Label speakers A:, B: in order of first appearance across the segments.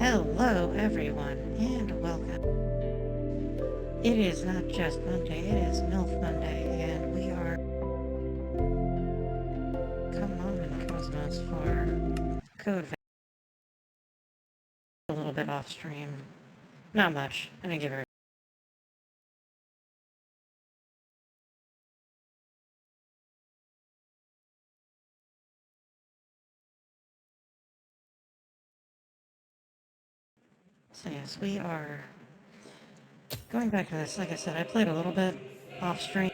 A: Hello, everyone, and welcome. It is not just Monday, it is MILF Monday, and we are come on in KOS-MOS for code a little bit off stream. Not much. I didn't give her. So yes, we are going back to this. Like I said, I played a little bit off stream.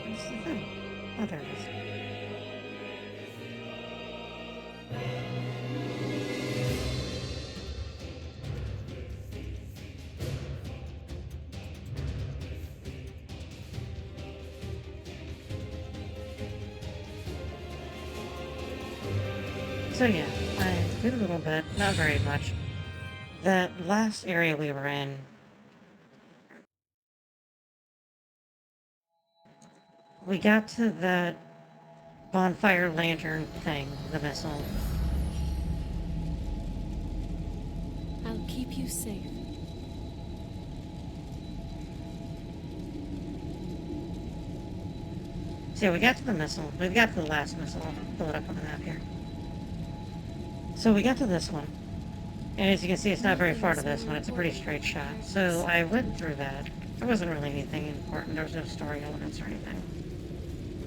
A: Where's the thing? Oh, there it is. So yeah, I did a little bit, not very much. That last area we were in, we got to that bonfire lantern thing, the missile.
B: I'll keep you safe.
A: So yeah, we got to the missile. We got to the last missile. I'll pull it up on the map here. So we got to this one. And as you can see, it's not very far to this one. It's a pretty straight shot. So I went through that. There wasn't really anything important. There was no story elements or anything.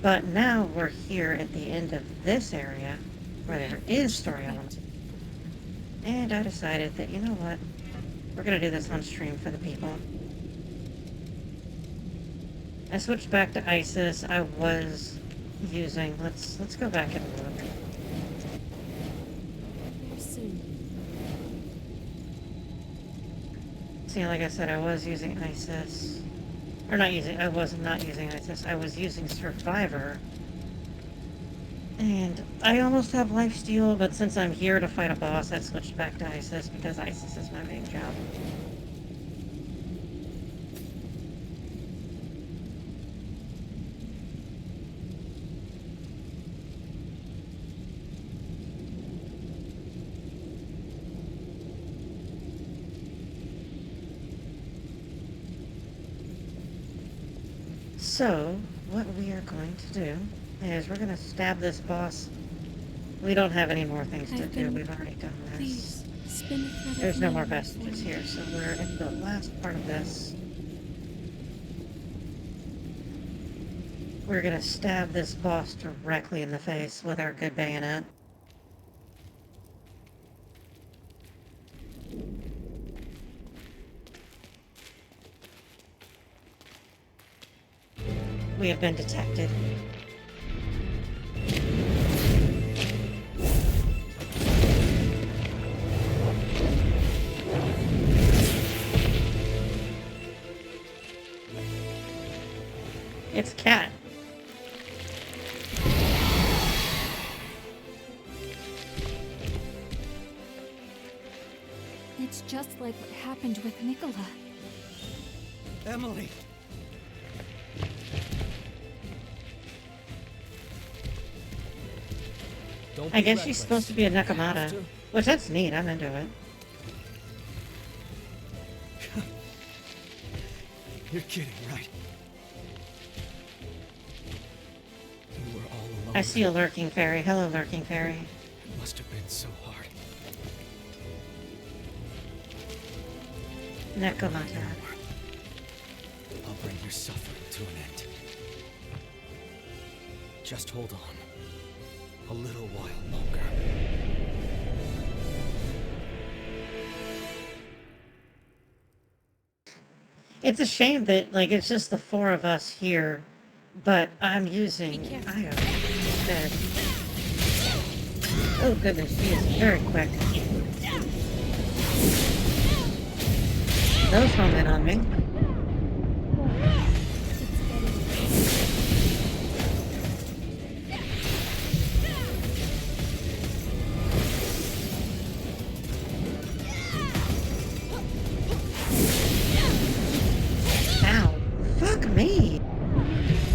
A: But now we're here at the end of this area where there is story elements. And I decided that, you know what? We're going to do this on stream for the people. I switched back to ISIS. I was using... Let's go back and look.
B: Soon.
A: See, like I said, I was using ISIS. Or not using... I was not using ISIS. I was using Survivor. And I almost have lifesteal, but since I'm here to fight a boss, I switched back to ISIS because ISIS is my main job. So, what we are going to do is we're going to stab this boss. We don't have any more things to do. We've already done this.
B: Please, spin the thread.
A: There's no more vestiges here, so we're in the last part of this. We're going to stab this boss directly in the face with our good bayonet. We have been detected. It's Cat.
B: It's just like what happened with Nicola.
C: Emily!
A: I guess she's supposed to be a Nakamata, which that's neat. I'm into it.
C: You're kidding, right? You were all alone.
A: I see a lurking fairy. Hello, lurking fairy.
C: It must have been so hard.
A: Nakamata.
C: I'll bring your suffering to an end. Just hold on. A little while longer.
A: It's a shame that, like, it's just the four of us here, but I'm using Io instead. Oh goodness, she is very quick. Those hung in on me.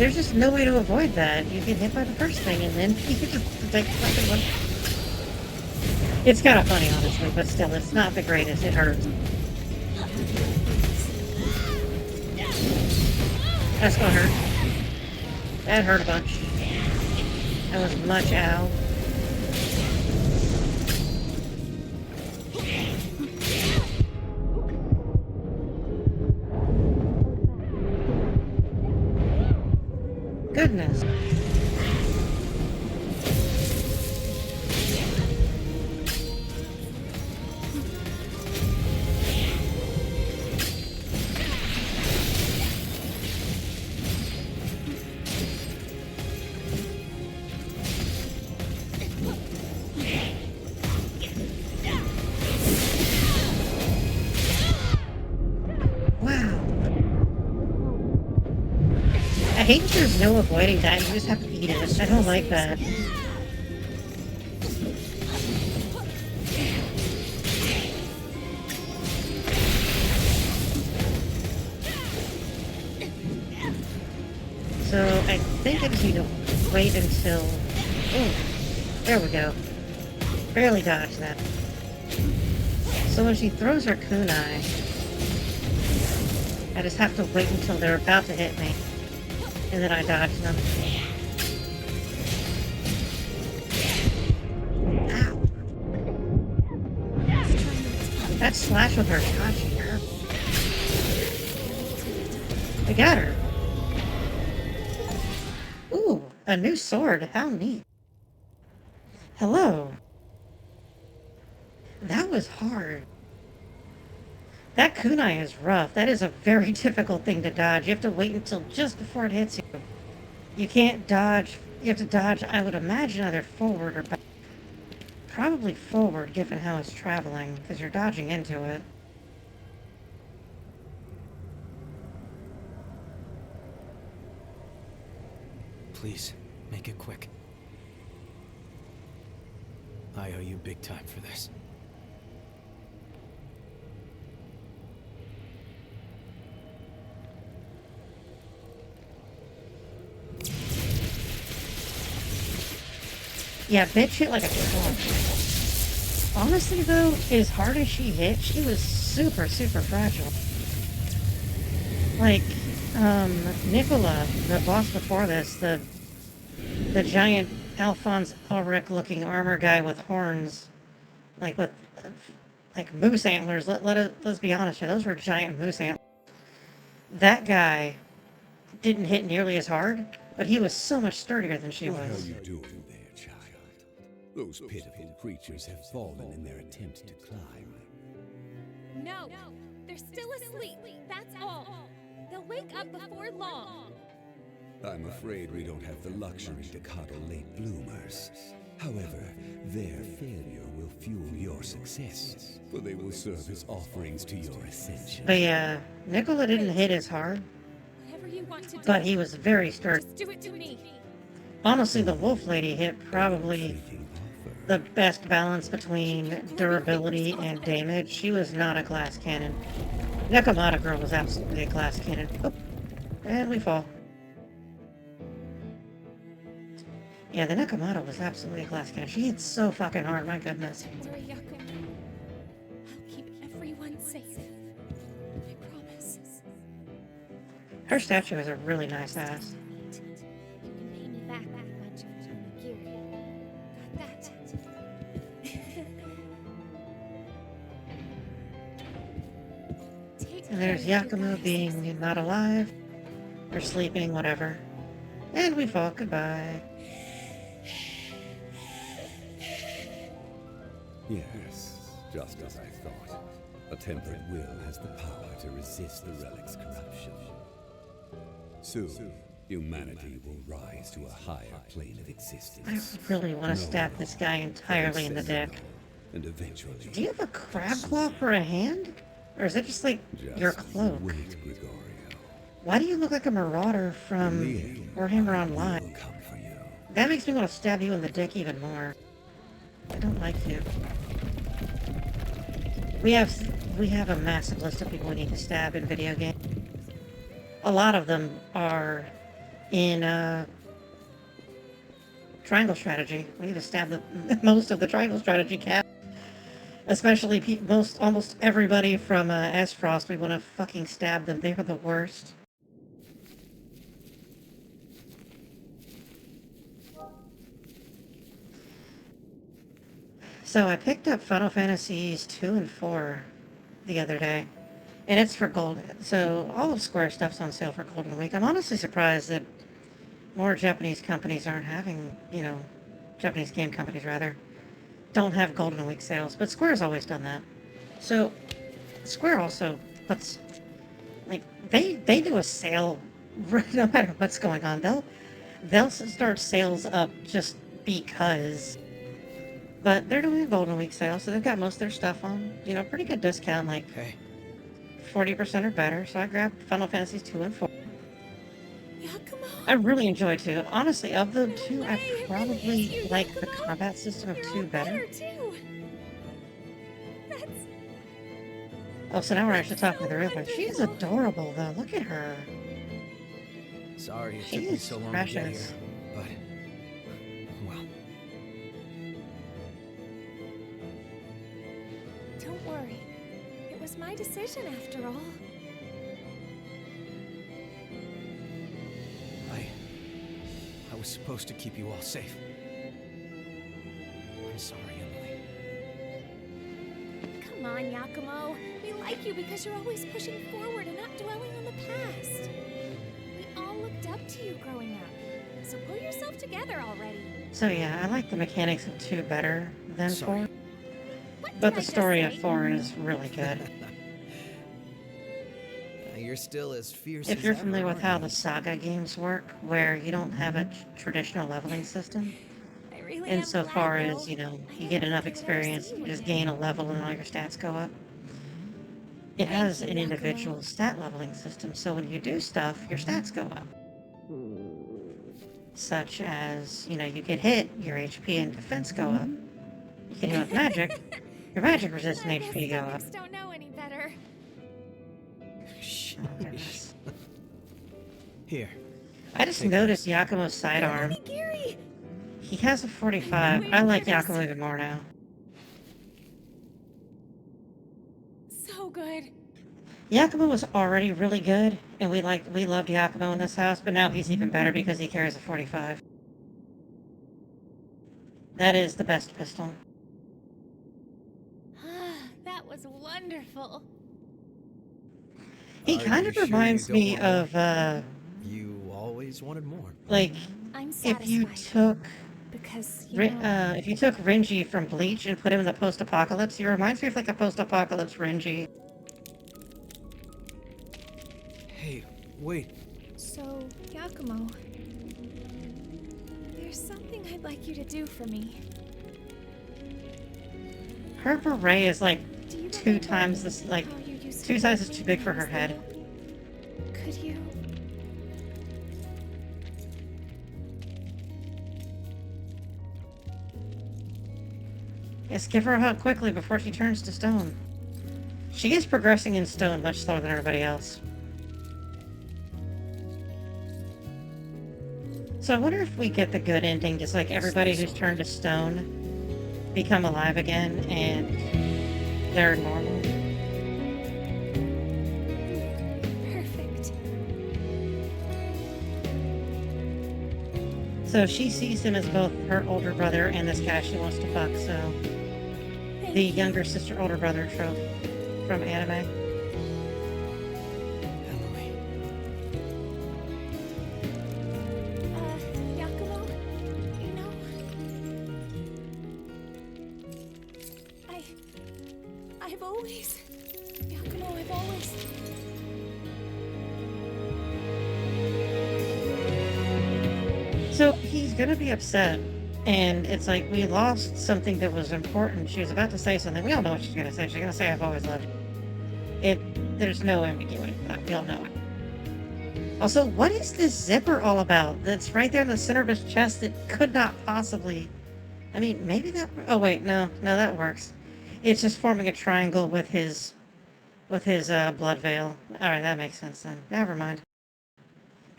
A: There's just no way to avoid that. You get hit by the first thing, and then you just take the second one. It's kind of funny, honestly, but still, it's not the greatest. It hurts. That's gonna hurt. That hurt a bunch. That was much ow. Goodness. I hate that there's no avoiding that, you just have to eat it. I don't like that. So, I think I just need to wait until... Oh, there we go. Barely dodged that. So when she throws her kunai, I just have to wait until they're about to hit me. And then I dodge them. Ow. That slash with her Tachi hurt. I got her. Ooh, a new sword. How neat. Hello. That was hard. That kunai is rough. That is a very difficult thing to dodge. You have to wait until just before it hits you. You can't dodge. You have to dodge, I would imagine, either forward or back. Probably forward, given how it's traveling, because you're dodging into it.
C: Please, make it quick. I owe you big time for this.
A: Yeah, bitch hit like a truck. Honestly, though, as hard as she hit, she was super, super fragile. Like, Nicola, the boss before this, the giant Alphonse Ulrich-looking armor guy with horns, like with, like moose antlers. Let's be honest here, those were giant moose antlers. That guy didn't hit nearly as hard, but he was so much sturdier than she
D: What
A: was.
D: are you doing there, child? Those pitiful creatures have fallen in their attempt to climb.
E: No, they're still asleep, that's all. They'll wake up before long.
D: I'm afraid we don't have the luxury to coddle late bloomers. However, their failure will fuel your success, for they will serve as offerings to your ascension.
A: But yeah, Nicola didn't hit as hard,
E: Whatever you want to do,
A: but he was very sturdy.
E: just do it to me.
A: Honestly, the wolf lady hit probably the best balance between durability and damage. She was not a glass cannon. Nekomata girl was absolutely a glass cannon. Oh, and we fall. Yeah, the Nekomata was absolutely a glass cannon. She hit so fucking hard, my goodness.
E: Sorry, Yaku. I'll keep everyone safe. I promise.
A: Her statue has a really nice ass.
E: You can pay me back with a bunch of onigiri. Got that? Take
A: And there's
E: care, you
A: Yakumo
E: guys.
A: being not alive, or sleeping, whatever. And we fall, goodbye.
D: Yes, just as I thought. A tempered will has the power to resist the relic's corruption. Soon, humanity will rise to a higher plane of
A: I
D: existence.
A: really want to stab this guy entirely in the dick.
D: And eventually,
A: Do you have a crab claw for a hand? Or is it just like your cloak?
D: wait, Gregorio.
A: Why do you look like a marauder from Warhammer Online?
D: Will come for you.
A: That makes me want to stab you in the dick even more. I don't like you. We have a massive list of people we need to stab in video games. A lot of them are in triangle strategy. We need to stab the most of the triangle strategy cap. Especially almost everybody from S-Frost. We want to fucking stab them. They were the worst. So I picked up Final Fantasies 2 and 4 the other day. And it's for gold. So all of Square stuff's on sale for Golden Week. I'm honestly surprised that more Japanese companies aren't having, Japanese game companies rather, don't have Golden Week sales. But Square's always done that. So Square also puts, like, they do a sale no matter what's going on. They'll start sales up just because. But they're doing a Golden Week sale, so they've got most of their stuff on, pretty good discount, like 40% or better. So I grabbed Final Fantasies 2 and 4.
E: Yakumo?
A: I really enjoy 2. Honestly, of the two,
E: No
A: I
E: way,
A: probably
E: really?
A: like the
E: Yakumo?
A: combat system of
E: You're
A: 2
E: all
A: better.
E: too. That's
A: Oh, so now we're actually talking to the real
E: so
A: one. She's
E: wonderful.
A: adorable, though. Look at her.
C: Sorry it
A: She
C: took me
A: is
C: so long to get
A: precious.
C: here, but well,
E: Don't worry. It was my decision after all.
C: I was supposed to keep you all safe. I'm sorry, Emily.
E: Come on, Yakumo. We like you because you're always pushing forward and not dwelling on the past. We all looked up to you growing up. So pull yourself together already.
A: So yeah, I like the mechanics of 2 better than
C: Sorry.
A: 4.
E: What
A: But
E: did
A: the
E: I just
A: story of
E: say?
A: 4 is really good.
C: You're still as fierce
A: If
C: as
A: you're
C: ever,
A: familiar with
C: aren't
A: how
C: you?
A: the Saga games work, where you don't have a traditional leveling system,
E: I really am
A: insofar
E: glad,
A: as,
E: though. I
A: you
E: never
A: get enough
E: thought I would ever
A: experience,
E: see
A: you
E: you
A: just
E: again.
A: gain a level and all your stats go up. It
E: Thank
A: has
E: you,
A: an
E: Yakumo.
A: individual stat leveling system, so when you do stuff, your stats go up. Such as, you get hit, your HP and defense go up. You get hit with magic, your magic resist
E: I
A: and
E: guess
A: HP go up.
E: stomachs don't know any better.
C: Sheesh.
A: Oh, goodness.
C: Here.
A: I just
C: Take
A: noticed Yakumo's sidearm.
E: Onigiri!
A: He has a 45. I like Yakumo even more now.
E: So good.
A: Yakumo was already really good, and we loved Yakumo in this house, but now he's even better because he carries a 45. That is the best pistol.
E: That was wonderful.
A: He
C: Are
A: kind
C: you
A: of
C: sure you
A: reminds
C: don't
A: me
C: want more?
A: of,
C: You always wanted more.
A: like,
E: I'm
A: if
E: satisfied.
A: you took,
E: Because, you know,
A: if you took Renji from Bleach and put him in the post-apocalypse, he reminds me of, like, a post-apocalypse Renji.
C: Hey, wait.
E: So, Yakumo, there's something I'd like you to do for me.
A: Her beret is, like,
E: Do you
A: 2
E: remember
A: times this, like,
E: how you used
A: 2
E: to
A: sizes
E: hold
A: too
E: me
A: big
E: when
A: for
E: I
A: her
E: was
A: head.
E: little? Could you?
A: Yes, give her a hug quickly before she turns to stone. She is progressing in stone much slower than everybody else. So I wonder if we get the good ending, just like everybody who's turned to stone become alive again and they're normal.
E: Perfect.
A: So she sees him as both her older brother and this guy she wants to fuck, so
E: Thank
A: the
E: you.
A: younger sister, older brother trope from anime.
C: Emily.
E: Yakumo, you know, I've always, Yakumo, I've always.
A: So he's gonna be upset, and it's like, we lost something that was important. She was about to say something. We all know what she's gonna say. She's gonna say, I've always loved you. There's no ambiguity for that. We all know it. Also, what is this zipper all about? That's right there in the center of his chest. It could not possibly. I mean, maybe that. Oh wait, no, that works. It's just forming a triangle with his blood veil. All right, that makes sense then. Never mind.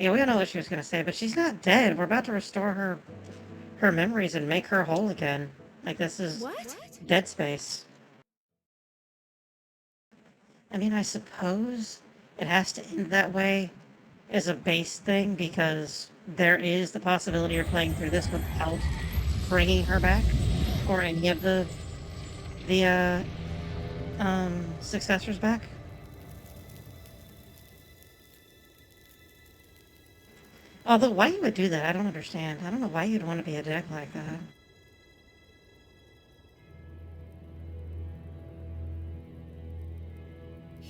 A: Yeah, we don't know what she was gonna say, but she's not dead. We're about to restore her memories and make her whole again. Like, this is
E: What?
A: Dead Space. I mean, I suppose it has to end that way as a base thing because there is the possibility of playing through this without bringing her back or any of the successors back. Although, why you would do that, I don't understand. I don't know why you'd want to be a dick like that.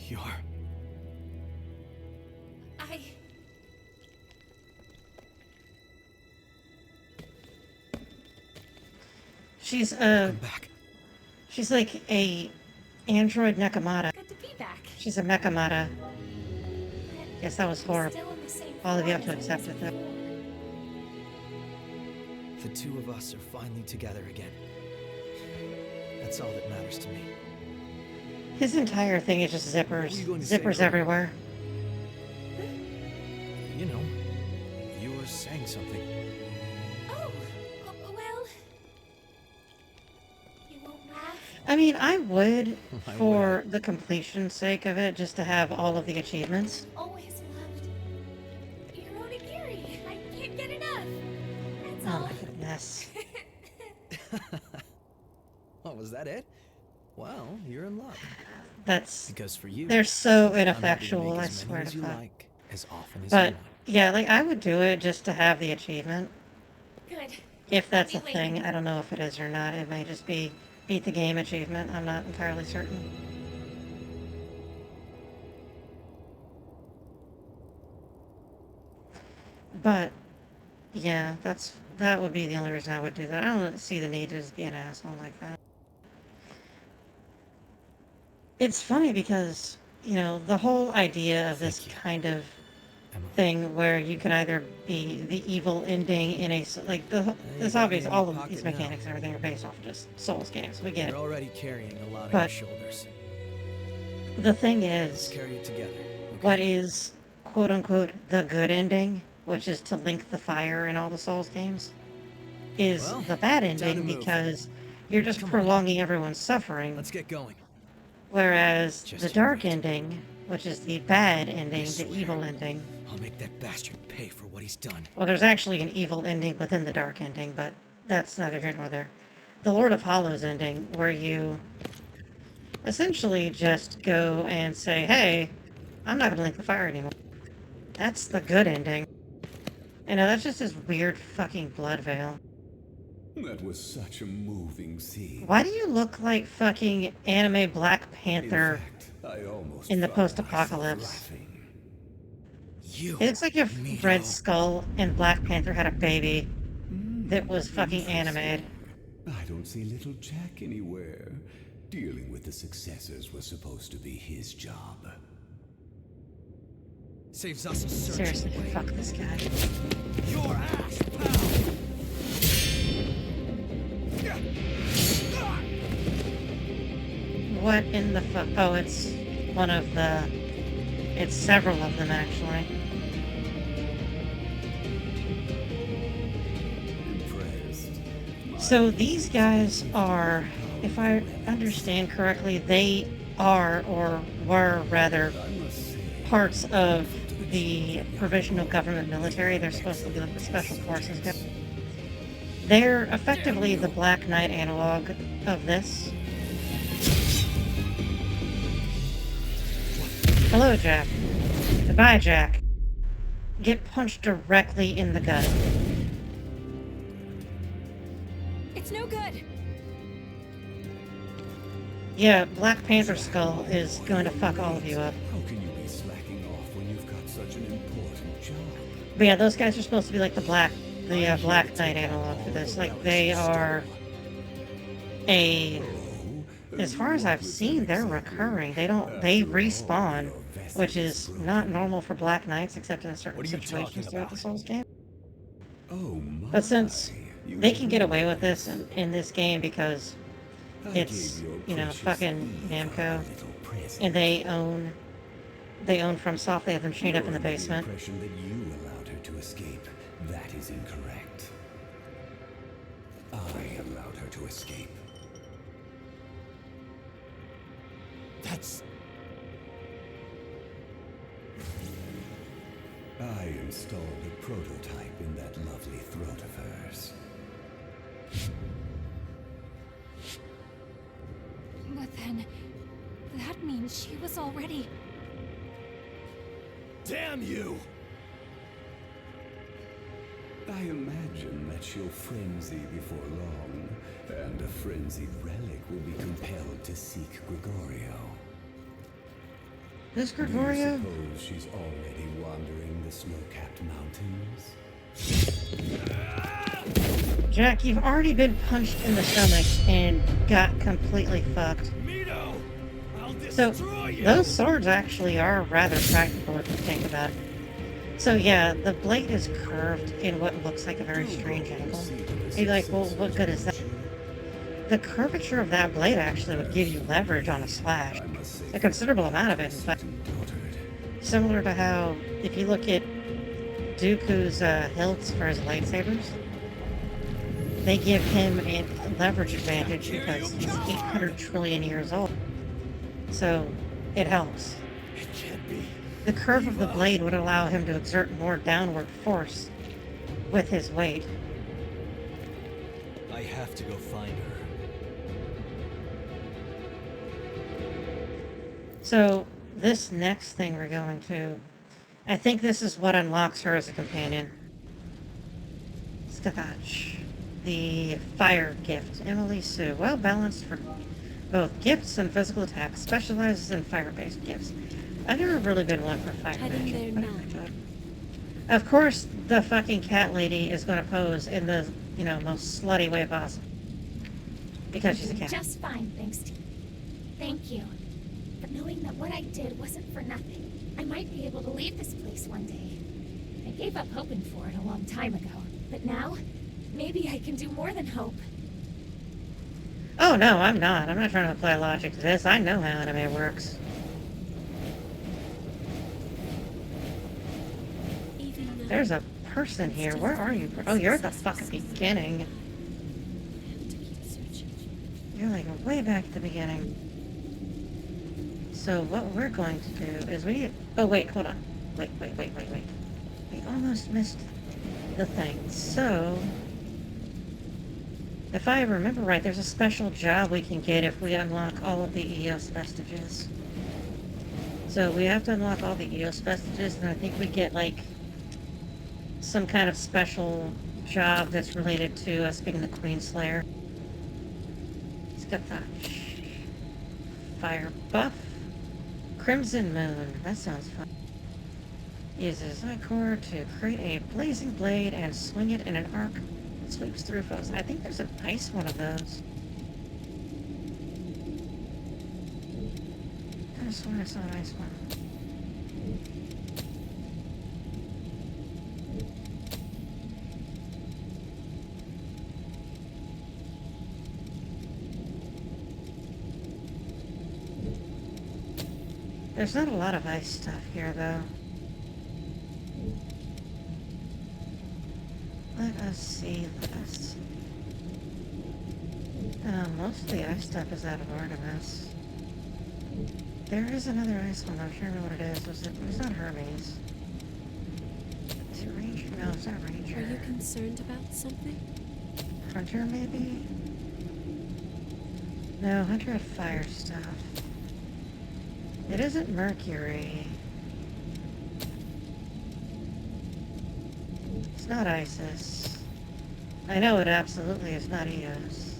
C: You're...
E: I...
A: She's
C: Come back.
A: she's like a android Nekomata.
E: Good to be back.
A: She's a Mekamata. Yes, that was horrible.
E: Still in the same
A: All of you have
E: form
A: to
E: as
A: accept it, though.
E: before.
C: The two of us are finally together again. That's all that matters to me.
A: His entire thing is just zippers.
C: What were you going to say,
A: Zippers
C: Claire?
A: everywhere.
C: You know, you were saying something.
E: Oh, well... You won't laugh?
A: I mean, I would,
C: I
A: for the completion's sake of it, just to have all of the achievements.
E: Always loved your onigiri. I can't get enough. That's
A: Oh
E: all.
A: my goodness.
C: Oh, was that it? Well, you're in luck.
A: That's...
C: Because for you,
A: They're so
C: I'm happy to
A: ineffectual,
C: make
A: I
C: as many
A: swear
C: as
A: to
C: you
A: God.
C: like, as often as
A: But,
C: you want.
A: yeah, like, I would do it just to have the achievement.
E: Good.
A: If that's a
E: I'll be waiting.
A: thing. I don't know if it is or not. It may just be beat the game achievement. I'm not entirely certain. But, yeah, that would be the only reason I would do that. I don't see the need to just be an asshole like that. It's funny because, you know, the whole idea of this
C: Thank you.
A: kind of
C: Emma.
A: thing where you can either be the evil ending in a, like, it's
C: got
A: obvious
C: me in
A: all
C: your
A: of these
C: pocket now.
A: mechanics and everything are based off of just Souls games. We get
C: You're
A: it.
C: already carrying a lot on
A: But-
C: your shoulders.
A: The thing
C: Let's
A: is,
C: carry it together. Okay?
A: what is quote unquote the good ending, which is to link the fire in all the Souls games, is
C: Well,
A: the bad
C: time to
A: ending
C: move.
A: because you're just
C: Come on.
A: prolonging everyone's suffering.
C: Let's get going.
A: Whereas
C: Just
A: the
C: you
A: dark
C: wait.
A: ending, which is the bad ending, the
C: swear.
A: evil ending.
C: I'll make that bastard pay for what he's done.
A: Well, there's actually an evil ending within the dark ending, but that's neither here nor there. The Lord of Hollows ending, where you essentially just go and say, hey, I'm not going to link the fire anymore. That's the good ending. You know, that's just this weird fucking blood veil.
D: That was such a moving scene.
A: Why do you look like fucking anime Black Panther?
D: In fact, I almost
A: in the
D: found
A: post-apocalypse.
D: myself laughing.
C: You.
A: It looks like if
C: Mito.
A: Red Skull and Black Panther had a baby that was fucking
D: Interesting.
A: animated.
D: I don't see little Jack anywhere. Dealing with the successors was supposed to be his job.
C: Saves us a search.
A: Seriously, fuck this guy.
C: Your ass, pal!
A: What in the fuck? Oh, it's one of the... It's several of them, actually.
D: Impressed.
A: So these guys are, if I understand correctly, they are, or were rather,
D: I must say,
A: parts of the provisional government military. They're supposed to be like the special forces guys. They're effectively the Black Knight analog of this. Hello, Jack. Goodbye, Jack. Get punched directly in the gut.
E: It's no good.
A: Yeah, Black Panther Skull is going to fuck all of you up.
D: how can you be slacking off when you've got such an important job?
A: But yeah, those guys are supposed to be like the Black Knight analog for this. Like, they are a... As far as I've seen, they're recurring. They respawn, which is not normal for Black Knights, except in certain
C: What are you
A: situations
C: talking
A: throughout the
C: about?
A: Souls game.
D: Oh my.
A: But since
D: You
A: they can get
D: really
A: away with this in this game because
D: I
A: it's,
D: gave your
A: you know,
D: precious
A: fucking
D: Eve
A: Namco,
D: a little present.
A: and they own FromSoft. They have them chained up in the
D: You're under
A: basement.
D: impression that you allowed to escape. That is incorrect. I allowed her to escape.
C: That's...
D: I installed a prototype in that lovely throat of hers.
E: But then, that means she was already...
C: Damn you!
D: I imagine that she'll frenzy before long, and a frenzied relic will be compelled to seek Gregorio.
A: This
D: Do you
A: Gregorio?
D: suppose she's already wandering the snow-capped mountains?
A: Jack, you've already been punched in the stomach and got completely fucked.
C: Mito! I'll
A: So,
C: destroy you!
A: those swords actually are rather practical if you think about it. So yeah, the blade is curved in what looks like a very strange angle. You're like, well, what good is that? The curvature of that blade actually would give you leverage on a slash. A considerable amount of it, in fact. Similar to how, if you look at Dooku's hilts for his lightsabers, they give him a leverage advantage because he's 800 trillion years old. So, it helps.
C: It can't be.
A: The curve of the blade would allow him to exert more downward force with his weight.
C: I have to go find her.
A: So, this next thing we're going to... I think this is what unlocks her as a companion. Scotch. The fire gift. Emily Sue. Well balanced for both gifts and physical attacks. Specializes in fire-based gifts. I never really been one for fire
B: Heading
A: magic,
B: there
A: but I
B: now.
A: enjoy it. Of course, the fucking cat lady is going to pose in the, most slutty way possible. Because she's a cat.
E: Just fine, thanks to you. Thank you. But knowing that what I did wasn't for nothing, I might be able to leave this place one day. I gave up hoping for it a long time ago. But now, maybe I can do more than hope.
A: Oh, no, I'm not. I'm not trying to apply logic to this. I know how anime works.
B: Even now,
A: There's a person here. Where are you? Oh, you're at the fucking beginning.
B: I have to keep searching.
A: You're like way back at the beginning. So what we're going to do is oh, wait, hold on. Wait. We almost missed the thing. So, if I remember right, there's a special job we can get if we unlock all of the EOS vestiges. So we have to unlock all the EOS vestiges, and I think we get, like, some kind of special job that's related to us being the Queen Slayer. It's got that fire buff. Crimson Moon. That sounds fun. Uses Ichor to create a blazing blade and swing it in an arc that sweeps through foes. I think there's an ice one of those. I could have sworn I saw an ice one. There's not a lot of ice stuff here, though. Let us see this. Most of the ice stuff is out of Artemis. There is another ice one, though. I'm trying to remember what it is. It's not Hermes. Is it Ranger? No, it's not Ranger.
B: Are you concerned about something?
A: Hunter, maybe? No, Hunter had fire stuff. It isn't Mercury. It's not Isis. I know it absolutely is not Eos.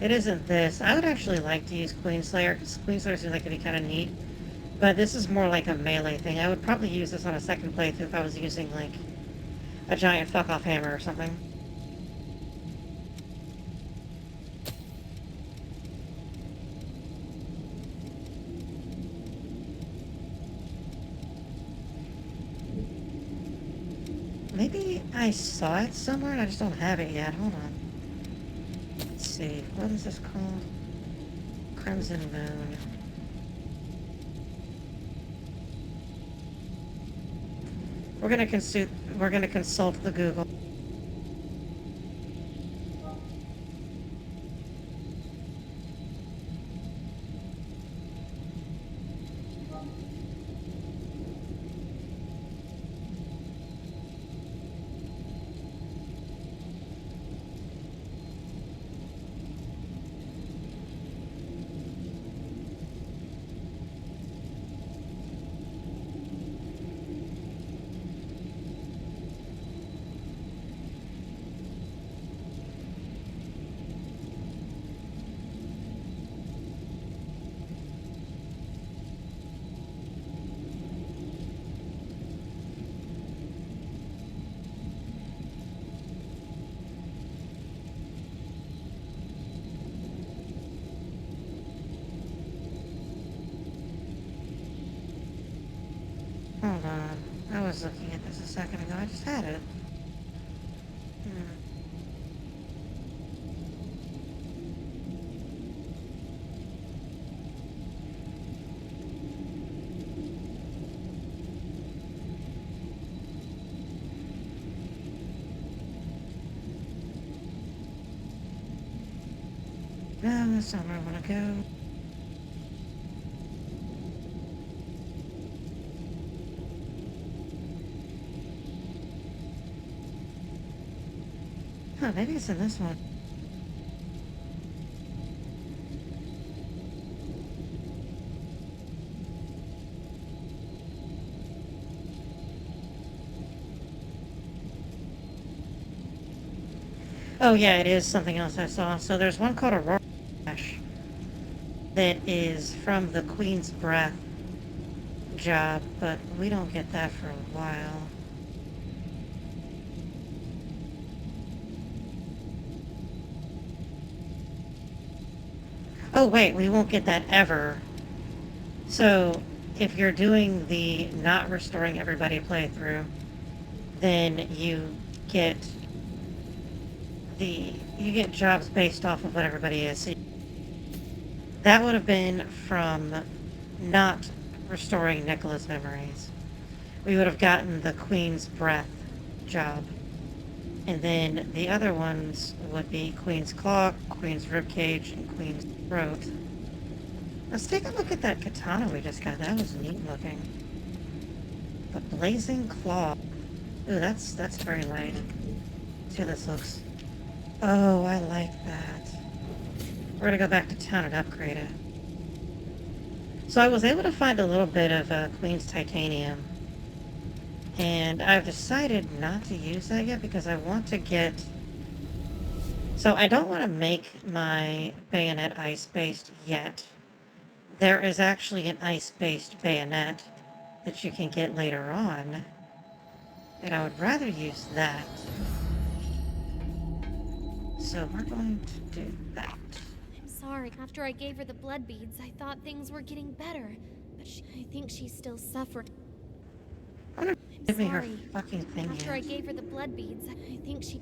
A: It isn't this. I would actually like to use Queenslayer, because Queenslayer seems like it'd be kind of neat. But this is more like a melee thing. I would probably use this on a second playthrough if I was using, like, a giant fuck-off hammer or something. Maybe I saw it somewhere and I just don't have it yet. Hold on. Let's see. What is this called? Crimson Moon. We're gonna consult the Google. Hold on. I was looking at this a second ago. I just had it. Hmm. No, that's not where I want to go. Huh, maybe it's in this one. Oh yeah, it is something else I saw. So there's one called Aurora Flash that is from the Queen's Breath job, but we don't get that for a while. Oh wait, we won't get that ever. So if you're doing the not restoring everybody playthrough, then get you get jobs based off of what everybody is. So that would have been from not restoring Nicola's memories. We would have gotten the Queen's Breath job. And then the other ones would be Queen's Claw, Queen's Ribcage, and Queen's Throat. Let's take a look at that katana we just got. That was neat looking. The Blazing Claw. Ooh, that's very light. See how this looks. Oh, I like that. We're gonna go back to town and upgrade it. So I was able to find a little bit of Queen's Titanium. And I've decided not to use that yet because I want to get... So I don't want to make my bayonet ice-based yet. There is actually an ice-based bayonet that you can get later on. And I would rather use that. So we're going to do that.
B: I'm sorry. After I gave her the blood beads, I thought things were getting better. But I think she's still suffering.
A: I wonder if give me her
B: Sorry.
A: fucking thing
B: After I
A: yet.
B: gave her the blood beads, I think she...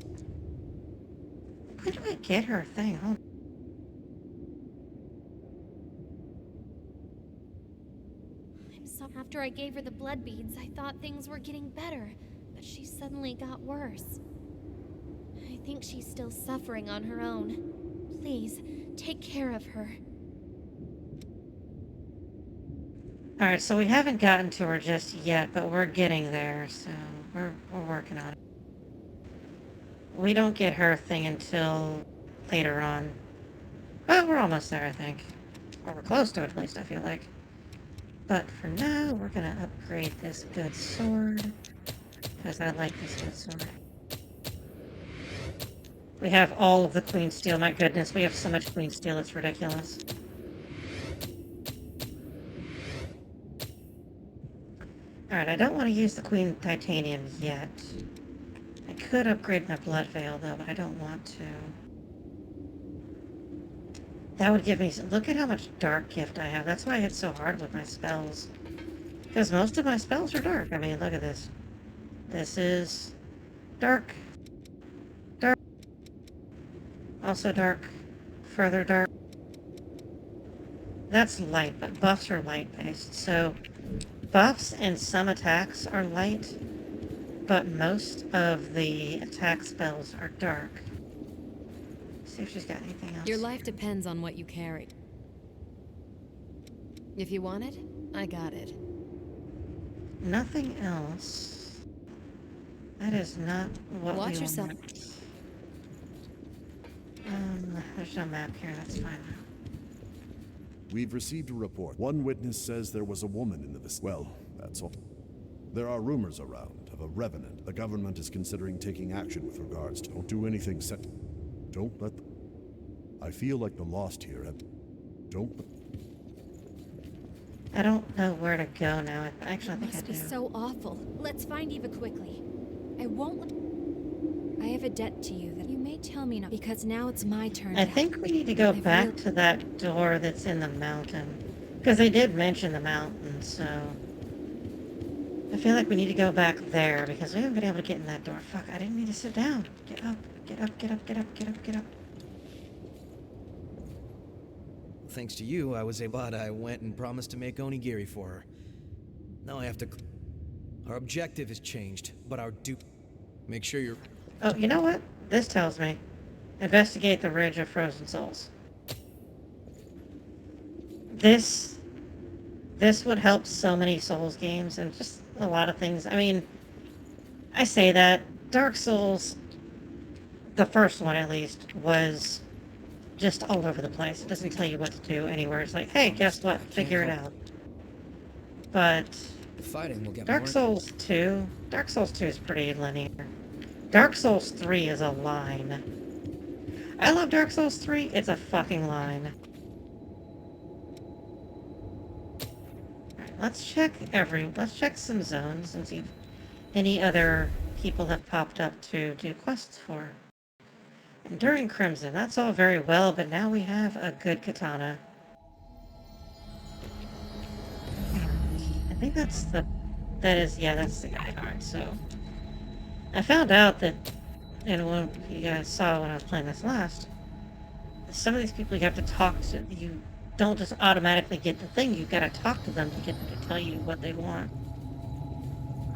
A: When do I get her thing? Hold
B: I'm sorry. After I gave her the blood beads, I thought things were getting better. But she suddenly got worse. I think she's still suffering on her own. Please, take care of her.
A: Alright, so we haven't gotten to her just yet, but we're getting there, so we're working on it. We don't get her thing until later on. But we're almost there, I think. Or we're close to it, at least, I feel like. But for now, we're gonna upgrade this good sword. Because I like this good sword. We have all of the Queen Steel. My goodness, we have so much Queen Steel, it's ridiculous. Alright, I don't want to use the Queen Titanium yet. I could upgrade my Blood Veil, though, but I don't want to. That would give me... Look at how much Dark Gift I have. That's why I hit so hard with my spells. Because most of my spells are dark. I mean, look at this. This is... dark. Dark. Also dark. Further dark. That's light, but buffs are light-based, so... Buffs and some attacks are light, but most of the attack spells are dark. See if she's got anything else.
F: Your life depends on what you carry. If you want it, I got it.
A: Nothing else. That is not what
F: Watch
A: we
F: yourself.
A: want. There's no map here. That's fine.
G: We've received a report. One witness says there was a woman in the vicinity. Well, that's all. There are rumors around of a revenant. The government is considering taking action with regards to. Don't do anything set. Don't let. I feel like the lost here have. Don't.
A: I don't know where to go now. Actually, I think I
H: Must
A: do.
H: be so awful. Let's find Eva quickly. I won't. I have a debt to you that you may tell me not, because now it's my turn.
A: I
H: now.
A: think we need to go
H: I've
A: back
H: real-
A: to that door that's in the mountain. Because they did mention the mountain, so... I feel like we need to go back there, because we haven't been able to get in that door. Fuck, I didn't mean to sit down. Get up, get up, get up, get up, get up, get up.
C: Thanks to you, I was able. But I went and promised to make onigiri for her. Now I have to. Our objective has changed, but our make sure you're.
A: Oh, you know what? This tells me. Investigate the Ridge of Frozen Souls. This would help so many Souls games and just a lot of things. I mean, I say that. Dark Souls, the first one at least, was just all over the place. It doesn't tell you what to do anywhere. It's like, hey, guess what? Figure it out. But
C: The fighting will get
A: Dark
C: more.
A: Souls 2 is pretty linear. Dark Souls 3 is a line. I love Dark Souls 3. It's a fucking line. Alright, let's check some zones and see if any other people have popped up to do quests for. Enduring Crimson, that's all very well, but now we have a good katana. I think that's the guy. Alright, so I found out that, and when you guys saw when I was playing this last, some of these people you have to talk to. You don't just automatically get the thing. You gotta talk to them to get them to tell you what they want.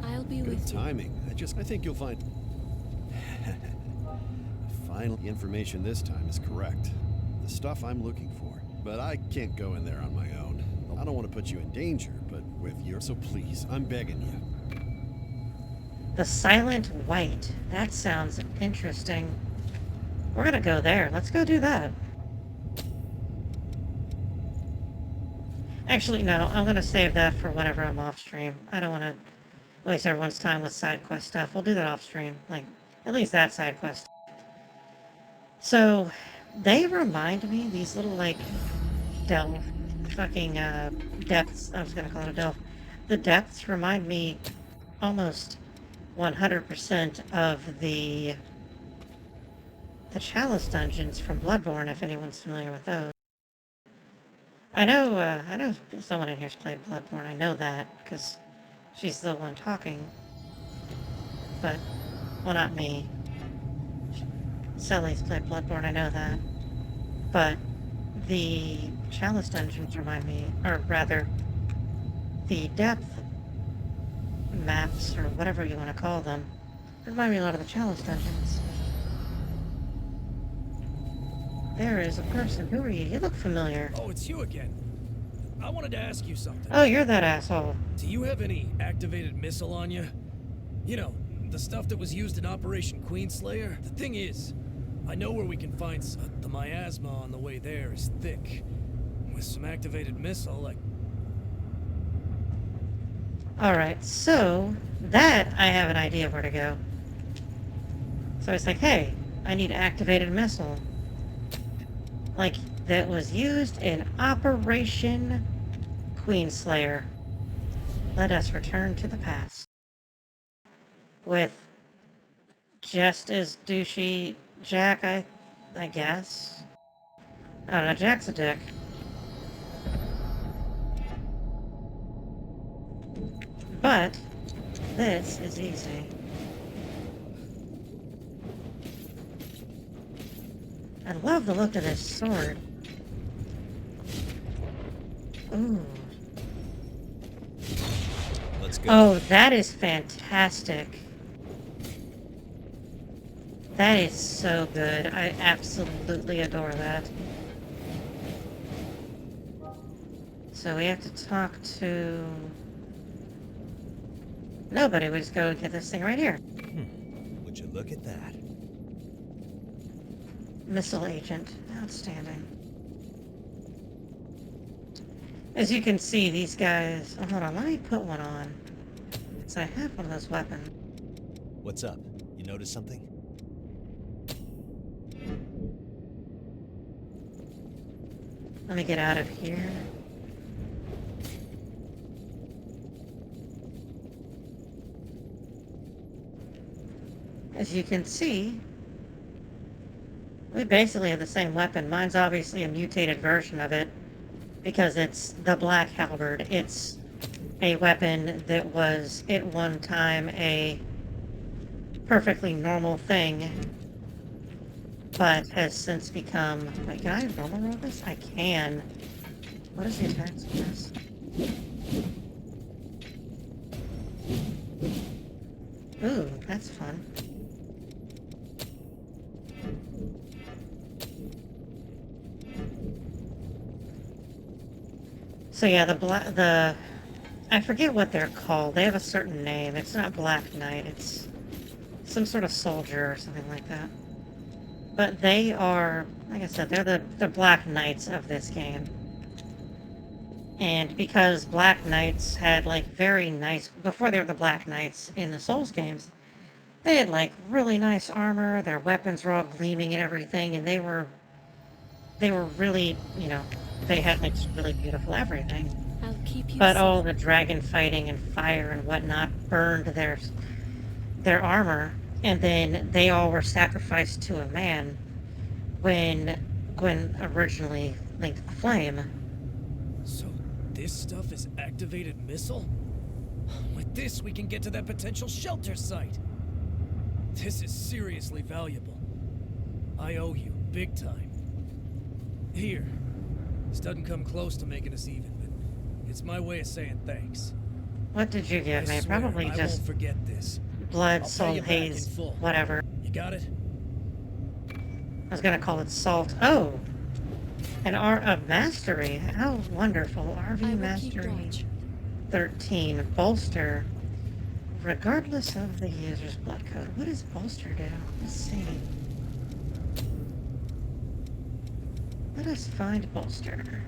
H: I'll be
G: Good
H: with you.
G: timing. I think you'll find. Finally, the information this time is correct. The stuff I'm looking for. But I can't go in there on my own. I don't want to put you in danger, but with your. So please, I'm begging you.
A: The Silent White. That sounds interesting. We're gonna go there. Let's go do that. Actually, no. I'm gonna save that for whenever I'm off stream. I don't want to waste everyone's time with side quest stuff. We'll do that off stream. Like, at least that side quest. So, they remind me, these little, like, delve, fucking, depths. I was gonna call it a delve. The depths remind me almost 100% of the Chalice dungeons from Bloodborne, if anyone's familiar with those. I know someone in here's played Bloodborne. I know that, because she's the one talking. But, well, not me. Sully's played Bloodborne, I know that. But the Chalice dungeons remind me, or rather, the depth maps, or whatever you want to call them, remind me a lot of the Chalice dungeons. There is a person. Who are you? You look familiar.
I: Oh, it's you again. I wanted to ask you something.
A: Oh, you're that asshole.
I: Do you have any activated missile on you? You know, the stuff that was used in Operation Queenslayer? The thing is, I know where we can find the miasma on the way there is thick. With some activated missile, like...
A: Alright, so, that I have an idea of where to go. So it's like, hey, I need activated missile. Like, that was used in Operation Queenslayer. Let us return to the past. With just as douchey Jack, I guess. I don't know, Jack's a dick. But, this is easy. I love the look of this sword. Ooh.
C: Let's go.
A: Oh, that is fantastic. That is so good. I absolutely adore that. So we have to talk to... nobody. We just go get this thing right here.
C: Would you look at that?
A: Missile agent. Outstanding. As you can see, these guys... oh, hold on, let me put one on. Because I have one of those weapons.
C: What's up? You notice something?
A: Let me get out of here. As you can see, we basically have the same weapon. Mine's obviously a mutated version of it because it's the Black Halberd. It's a weapon that was at one time a perfectly normal thing, but has since become... wait, can I normal roll this? I can. What is the attack on this? Ooh, that's fun. So yeah, the I forget what they're called. They have a certain name. It's not Black Knight. It's some sort of soldier or something like that. But they are, like I said, they're the Black Knights of this game. And because Black Knights had like very nice, before they were the Black Knights in the Souls games, they had like really nice armor. Their weapons were all gleaming and everything, and they were really, you know, they had like really beautiful everything.
H: I'll keep you
A: But
H: safe.
A: all the dragon fighting and fire and whatnot burned their armor, and then they all were sacrificed to a man when Gwen originally linked the flame.
I: So, this stuff is activated missile? With this, we can get to that potential shelter site. This is seriously valuable. I owe you, big time. Here. This doesn't come close to making us even, but it's my way of saying thanks.
A: What did you give
I: I
A: me?
I: swear,
A: Probably
I: I
A: just
I: won't forget this.
A: blood,
I: I'll pay
A: soul,
I: you back in
A: haze,
I: full.
A: whatever.
I: You got it?
A: I was gonna call it salt. Oh! A mastery. How wonderful.
H: I
A: RV
H: will keep
A: mastery
H: watch.
A: 13. Bolster. Regardless of the user's blood code. What does bolster do? Let's see. Let us find bolster.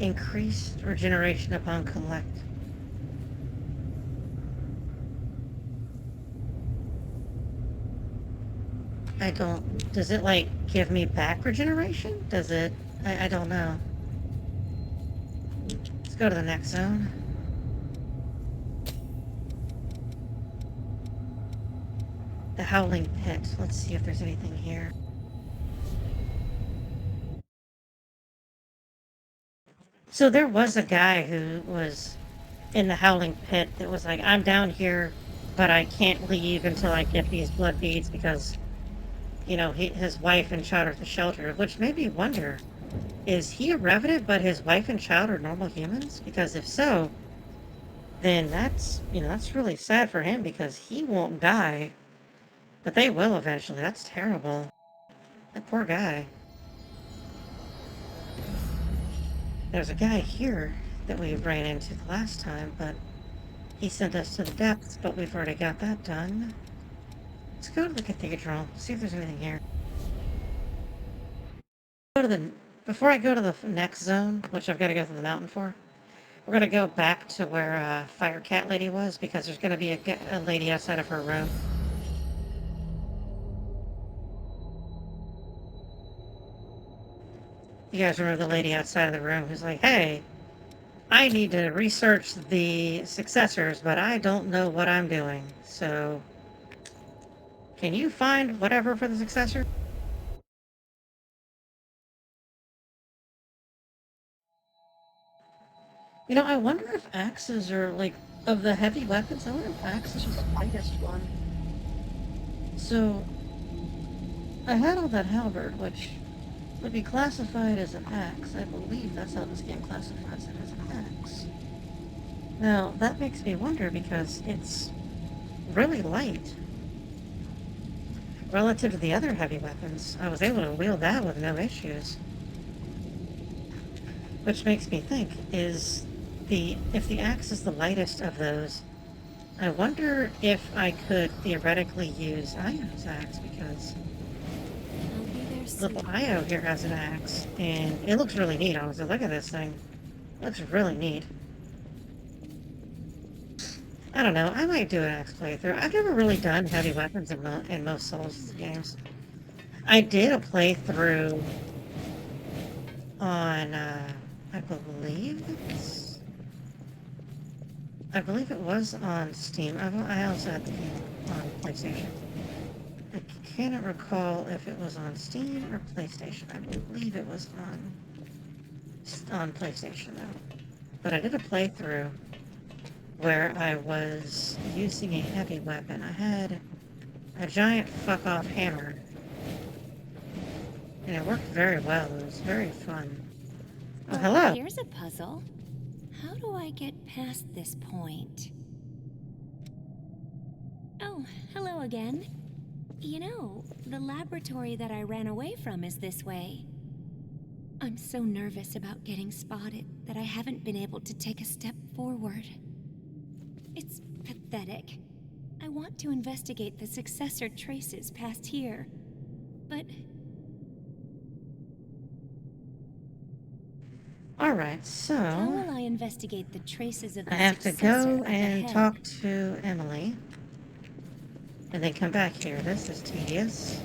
A: Increased regeneration upon collect. I don't... does it, like, give me back regeneration? Does it... I don't know. Let's go to the next zone. The Howling Pit. Let's see if there's anything here. So there was a guy who was in the Howling Pit that was like, I'm down here, but I can't leave until I get these blood beads because, you know, his wife and child are at the shelter, which made me wonder, is he a revenant but his wife and child are normal humans? Because if so, then that's, you know, that's really sad for him because he won't die, but they will eventually. That's terrible. That poor guy. There's a guy here that we ran into the last time, but he sent us to the depths, but we've already got that done. Let's go to the cathedral, see if there's anything here. Before I go to the next zone, which I've got to go through the mountain for, we're going to go back to where Fire Cat Lady was, because there's going to be a lady outside of her room. You guys remember the lady outside of the room who's like, hey, I need to research the successors, but I don't know what I'm doing, so can you find whatever for the successor? You know, I wonder if axes are, like, of the heavy weapons, I wonder if axes is the biggest one. So, I had all that halberd, which would be classified as an axe. I believe that's how this game classifies it, as an axe. Now, that makes me wonder because it's really light relative to the other heavy weapons. I was able to wield that with no issues. Which makes me think, if the axe is the lightest of those, I wonder if I could theoretically use Io's axe, because
H: I'll be there soon.
A: little Io here has an axe, and it looks really neat, honestly. Look at this thing. It looks really neat. I don't know, I might do an axe playthrough. I've never really done heavy weapons in most Souls games. I did a playthrough on, I believe it was on Steam. I also had the game on PlayStation. I cannot recall if it was on Steam or PlayStation. I believe it was on PlayStation though. But I did a playthrough where I was using a heavy weapon. I had a giant fuck-off hammer. And it worked very well. It was very fun. Oh, hello!
J: Here's a puzzle. How do I get past this point? Oh, hello again. You know, the laboratory that I ran away from is this way. I'm so nervous about getting spotted that I haven't been able to take a step forward. It's pathetic. I want to investigate the successor traces past here, but...
A: Alright,
J: How
A: so...
J: will I investigate the traces of the
A: I have to
J: successor
A: go
J: up
A: and
J: ahead?
A: talk to Emily. And then come back here. This is tedious.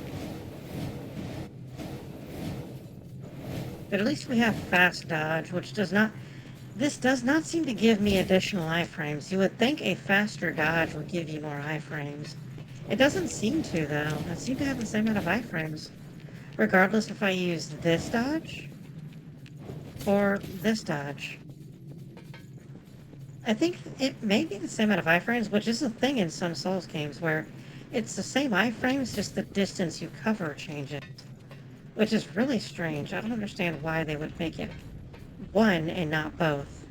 A: But at least we have fast dodge, which does not... This does not seem to give me additional iframes. You would think a faster dodge would give you more iframes. It doesn't seem to, though. I seem to have the same amount of iframes, regardless if I use this dodge or this dodge. I think it may be the same amount of iframes, which is a thing in some Souls games, where it's the same iframes, just the distance you cover changes. Which is really strange. I don't understand why they would make it one and not both.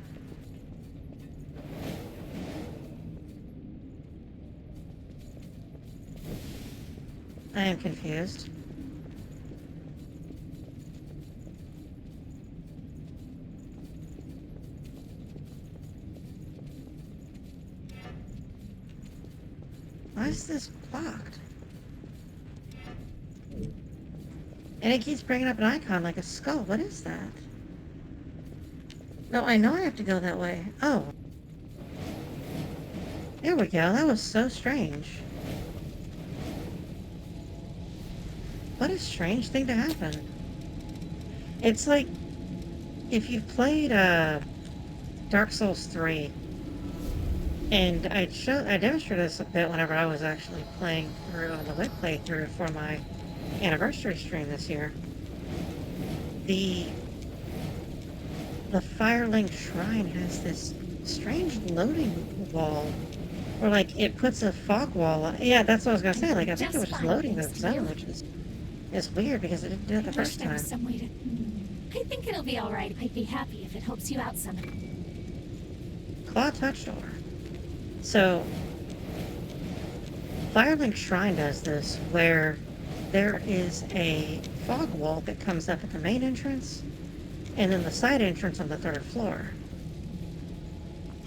A: I am confused. Why is this blocked? And it keeps bringing up an icon like a skull. What is that? No, I know I have to go that way. Oh. There we go. That was so strange. What a strange thing to happen. It's like if you've played Dark Souls 3, and I demonstrated this a bit whenever I was actually playing through on the web playthrough for my anniversary stream this year. The Firelink Shrine has this strange loading wall, or like it puts a fog wall. Yeah, that's what I was gonna say. Like I think it was just loading the zone, which is weird because it didn't do it the first time.
E: Some way to... I think it'll be all right. I'd be happy if it helps you out some.
A: Claw touch door. So Firelink Shrine does this, where there is a fog wall that comes up at the main entrance, and then the side entrance on the third floor.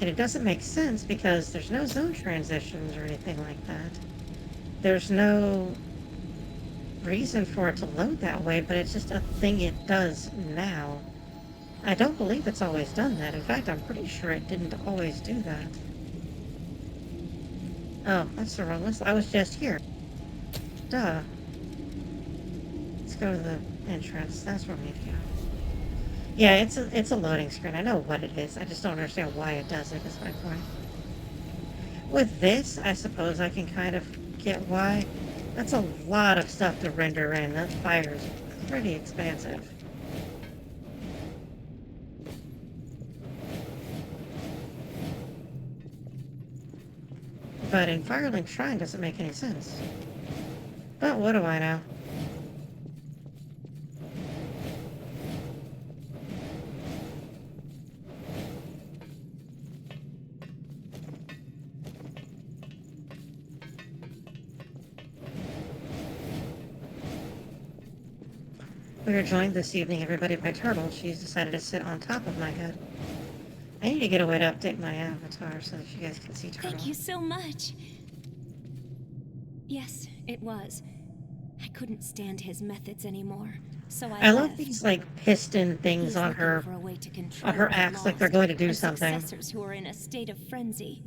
A: And it doesn't make sense because there's no zone transitions or anything like that. There's no reason for it to load that way, but it's just a thing it does now. I don't believe it's always done that. In fact, I'm pretty sure it didn't always do that. Oh, that's the wrong list. I was just here. Duh. Let's go to the entrance. That's where we need to go. Yeah, it's a loading screen. I know what it is. I just don't understand why it does it, is my point. With this, I suppose I can kind of get why. That's a lot of stuff to render in. That fire is pretty expansive. But in Firelink Shrine doesn't make any sense. But what do I know? We were joined this evening, everybody, by Turtle. She's decided to sit on top of my head. I need to get a way to update my avatar so that you guys can see Turtle.
J: Thank you so much. Yes, it was. I couldn't stand his methods anymore, so I
A: love
J: left.
A: these, like, piston things
J: He's
A: on
J: looking
A: her
J: for a way to control
A: on her
J: the
A: axe, like they're
J: lost
A: going to do
J: and
A: something.
J: successors who are in a state of frenzy.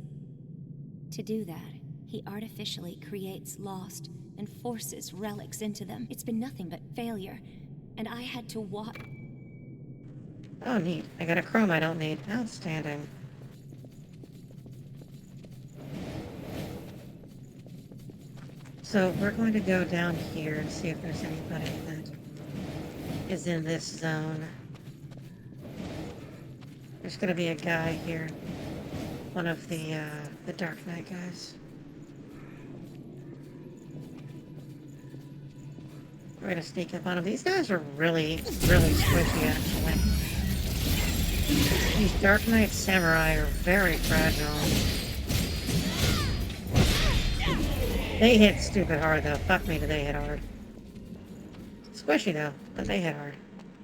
J: To do that, he artificially creates lost and forces relics into them. It's been nothing but failure, and I had to watch.
A: Oh, neat. I got a chrome I don't need. Outstanding. So we're going to go down here and see if there's anybody that is in this zone. There's going to be a guy here. One of the Dark Knight guys. We're going to sneak up on him. These guys are really, really squishy, actually. These Dark Knight Samurai are very fragile. They hit stupid hard, though. Fuck me, do they hit hard. Squishy, though, but they hit hard.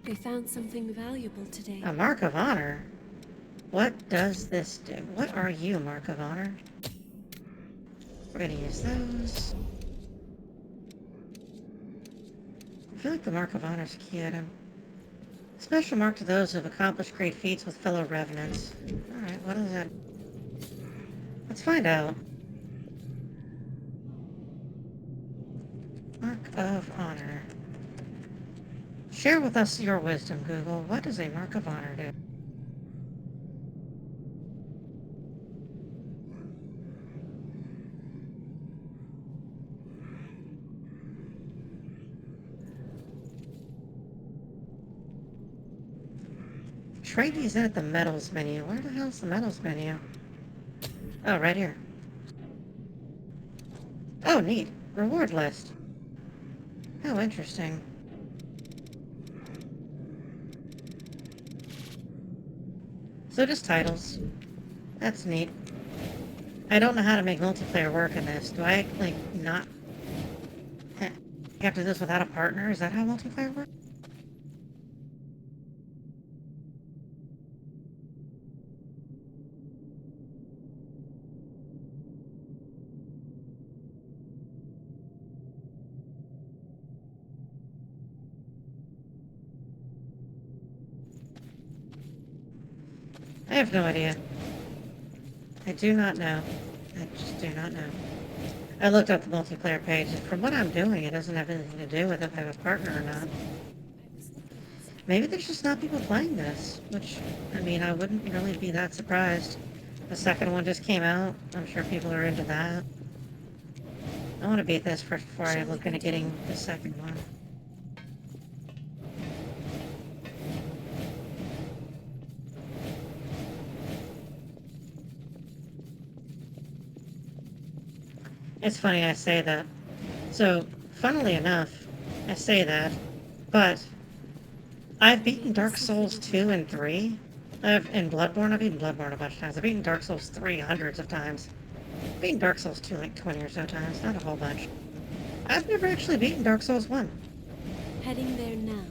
F: We found something valuable today.
A: A Mark of Honor? What does this do? What are you, Mark of Honor? We're gonna use those. I feel like the Mark of Honor is a key item. Special mark to those who have accomplished great feats with fellow revenants. Alright, what is that? Let's find out. Mark of Honor. Share with us your wisdom, Google. What does a Mark of Honor do? Trade these in at the metals menu. Where the hell's the metals menu? Oh, right here. Oh, neat. Reward list. How interesting. So just titles. That's neat. I don't know how to make multiplayer work in this. Do I, like, not... You have to do this without a partner? Is that how multiplayer works? I have no idea. I do not know. I just do not know. I looked up the multiplayer page, and from what I'm doing, it doesn't have anything to do with if I have a partner or not. Maybe there's just not people playing this, which, I mean, I wouldn't really be that surprised. The second one just came out. I'm sure people are into that. I want to beat this first before I look into getting the second one. It's funny I say that. So, funnily enough, I say that, but I've beaten Dark Souls 2 and 3. In Bloodborne, I've beaten Bloodborne a bunch of times. I've beaten Dark Souls 3 hundreds of times. I've beaten Dark Souls 2 like 20 or so times, not a whole bunch. I've never actually beaten Dark Souls 1.
F: Heading there now.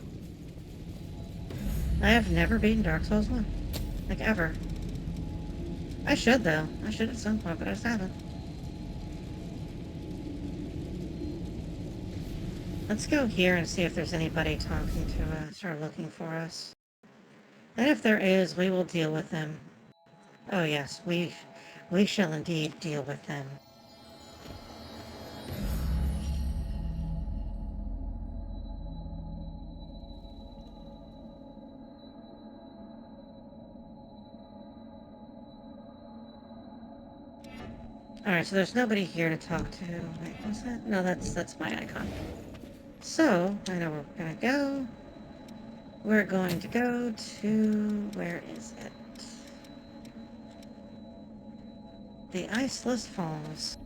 A: I have never beaten Dark Souls 1. Like, ever. I should, though. I should at some point, but I just haven't. Let's go here and see if there's anybody talking to us or looking for us. And if there is, we will deal with them. Oh yes, we shall indeed deal with them. Alright, so there's nobody here to talk to. Wait, what's that? No, that's my icon. So, I know where we're gonna go. We're going to go to... where is it? The Iceless Falls.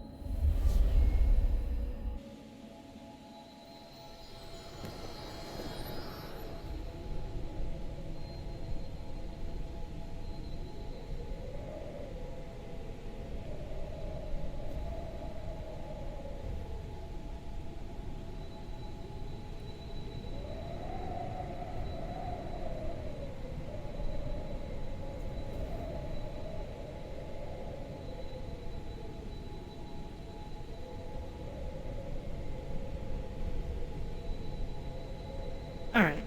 A: Alright.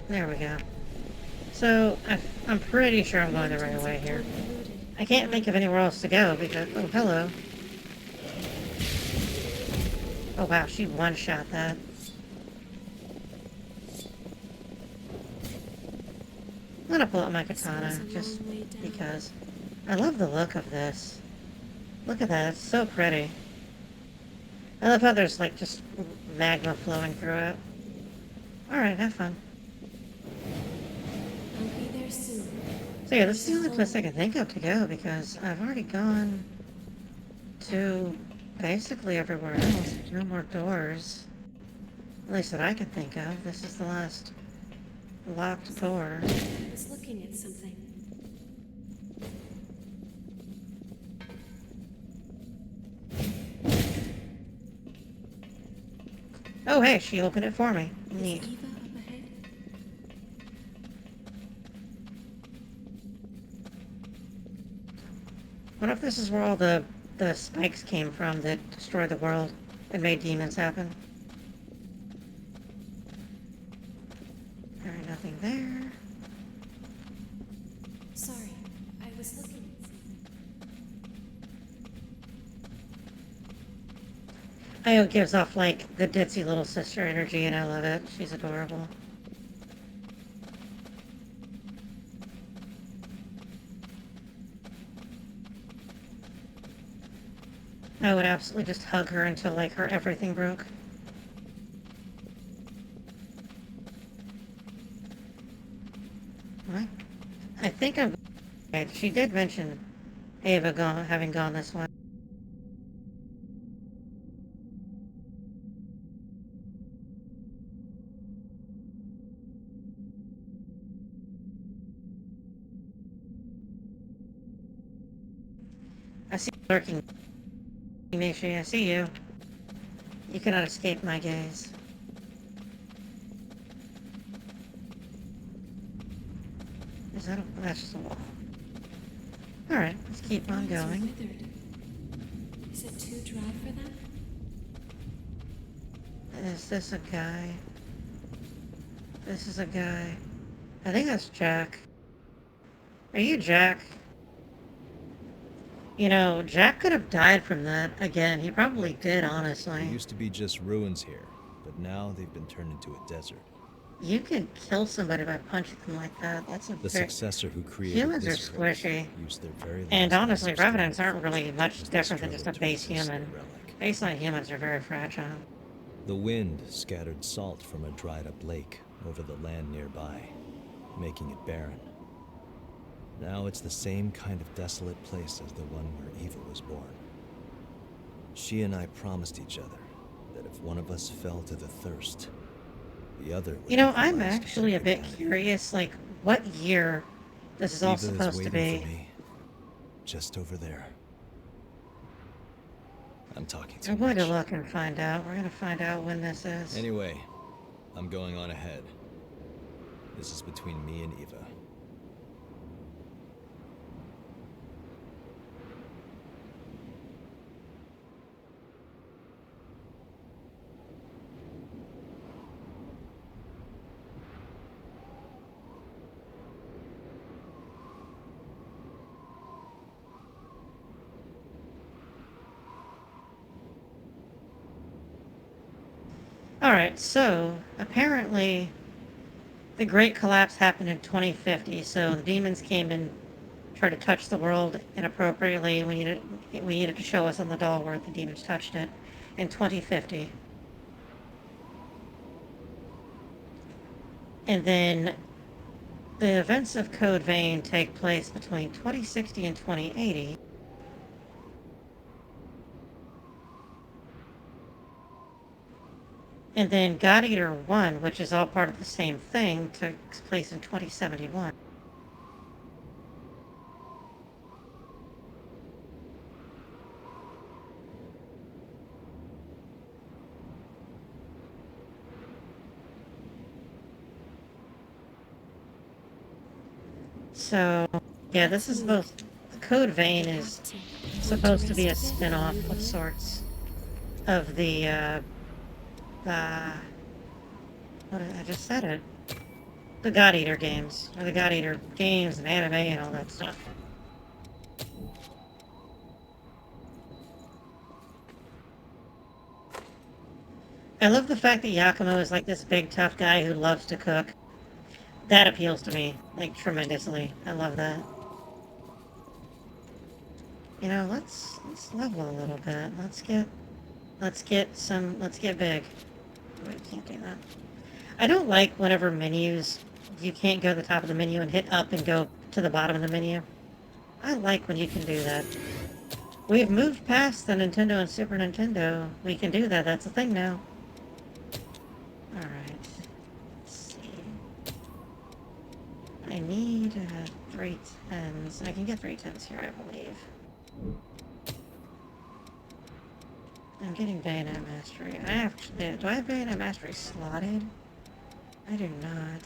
A: There we go. So, I'm pretty sure I'm going the right way here. I can't think of anywhere else to go because... Oh, hello. Oh, wow, she one-shot that. I'm gonna pull out my katana, just because. I love the look of this. Look at that, it's so pretty. I love how there's, like, just magma flowing through it. Alright, have fun.
F: I'll be there soon.
A: So yeah, this is the only place I can think of to go, because I've already gone to basically everywhere else. There's no more doors. At least that I can think of. This is the last locked door.
F: I was looking at something.
A: Oh hey, she opened it for me. Neat.
F: Is Eva up ahead?
A: What if this is where all the spikes came from that destroyed the world and made demons happen? Alright, nothing there.
F: Sorry, I was looking at something.
A: Io gives off, like, the ditzy little sister energy, and I love it. She's adorable. I would absolutely just hug her until, like, her everything broke. What? I think I'm... Okay, she did mention Ava having gone this way. I see you lurking. Make sure I see you. You cannot escape my gaze. Is that a... That's just a wall. Alright, let's keep on
F: Vines are
A: going.
F: withered. Is it too dry for them?
A: Is this a guy? This is a guy. I think that's Jack. Are you Jack? You know, Jack could have died from that. Again, he probably did, honestly.
C: There used to be just ruins here, but now they've been turned into a desert.
A: You can kill somebody by punching them like that. That's a
C: The
A: very...
C: successor who created
A: Humans are
C: this relic
A: squishy.
C: used their very last
A: And honestly,
C: moments of
A: revenants
C: strength
A: aren't really much
C: as they
A: different than just a
C: struggled to
A: base
C: resist
A: human.
C: the relic.
A: Baseline humans are very fragile.
C: The wind scattered salt from a dried-up lake over the land nearby, making it barren. Now it's the same kind of desolate place as the one where Eva was born. She and I promised each other that if one of us fell to the thirst, the other would
A: You know,
C: be the
A: I'm
C: last to
A: actually a
C: drink
A: bit
C: again.
A: curious, like, what year this is all
C: Eva
A: supposed to
C: waiting
A: be.
C: for me, just over there. I'm talking too
A: I'm going to
C: much.
A: look and find out. We're going to find out when this is.
C: Anyway, I'm going on ahead. This is between me and Eva.
A: Alright, so apparently the Great Collapse happened in 2050, so the demons came and tried to touch the world inappropriately. We needed to show us on the doll where the demons touched it in 2050. And then the events of Code Vein take place between 2060 and 2080. And then God Eater 1, which is all part of the same thing, took place in 2071. So, yeah, this is both... The Code Vein is supposed to be a spin-off of sorts of the, what, I just said it. the God Eater games. Or the God Eater games and anime and all that stuff. I love the fact that Yakumo is like this big tough guy who loves to cook. That appeals to me, like, tremendously. I love that. You know, let's level a little bit. Let's get big. Wait, can't do that. I don't like whenever menus, you can't go to the top of the menu and hit up and go to the bottom of the menu. I like when you can do that. We've moved past the Nintendo and Super Nintendo. We can do that. That's a thing now. Alright. Let's see. I need 3 10s. I can get 3 10s here, I believe. I'm getting Bayonet Mastery. I actually... Do I have Bayonet Mastery slotted? I do not.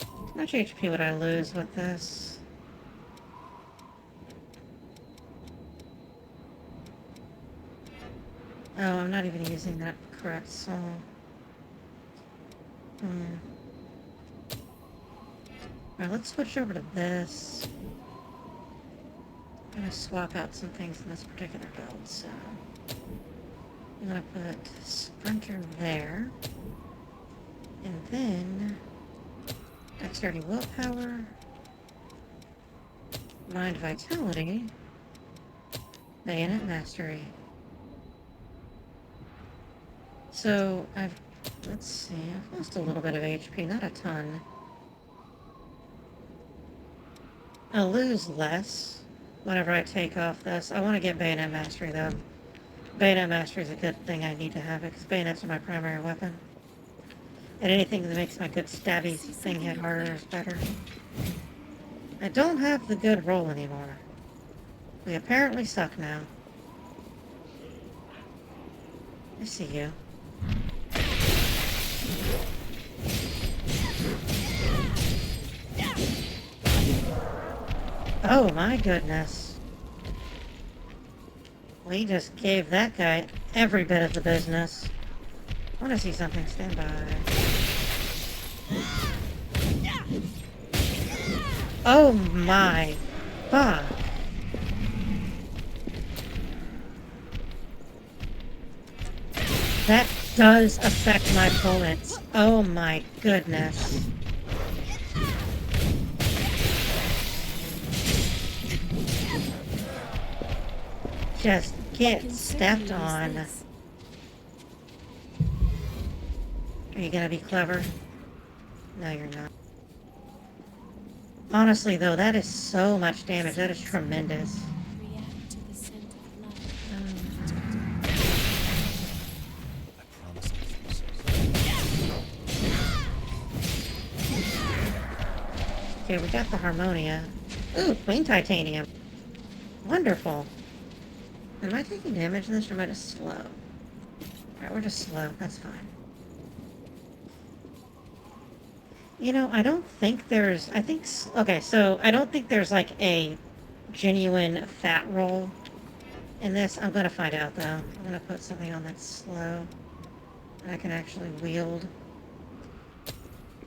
A: How much HP would I lose with this? Oh, I'm not even using that correct soul. Alright, let's switch over to this. I'm gonna swap out some things in this particular build, so... I'm gonna put Sprinter there. And then... Dexterity Willpower. Mind Vitality. Bayonet Mastery. So, let's see, I've lost a little bit of HP, not a ton. I'll lose less whenever I take off this. I want to get Bayonet Mastery, though. Bayonet Mastery is a good thing I need to have it, because bayonets are my primary weapon. And anything that makes my good stabby thing hit harder is better. I don't have the good roll anymore. We apparently suck now. I see you. Oh my goodness. We just gave that guy every bit of the business. I want to see something. Stand by. Oh my fuck. That does affect my bullets. Oh my goodness. Just get stepped on. Are you gonna be clever? No, you're not. Honestly, though, that is so much damage. That is tremendous.
F: React to the scent of blood.
C: I promise I'll keep it.
A: Okay, we got the Harmonia. Ooh, Queen Titanium. Wonderful. Am I taking damage in this, or am I just slow? Alright, we're just slow. That's fine. You know, I don't think there's... okay, so I don't think there's, like, a genuine fat roll in this. I'm gonna find out, though. I'm gonna put something on that's slow. And I can actually wield.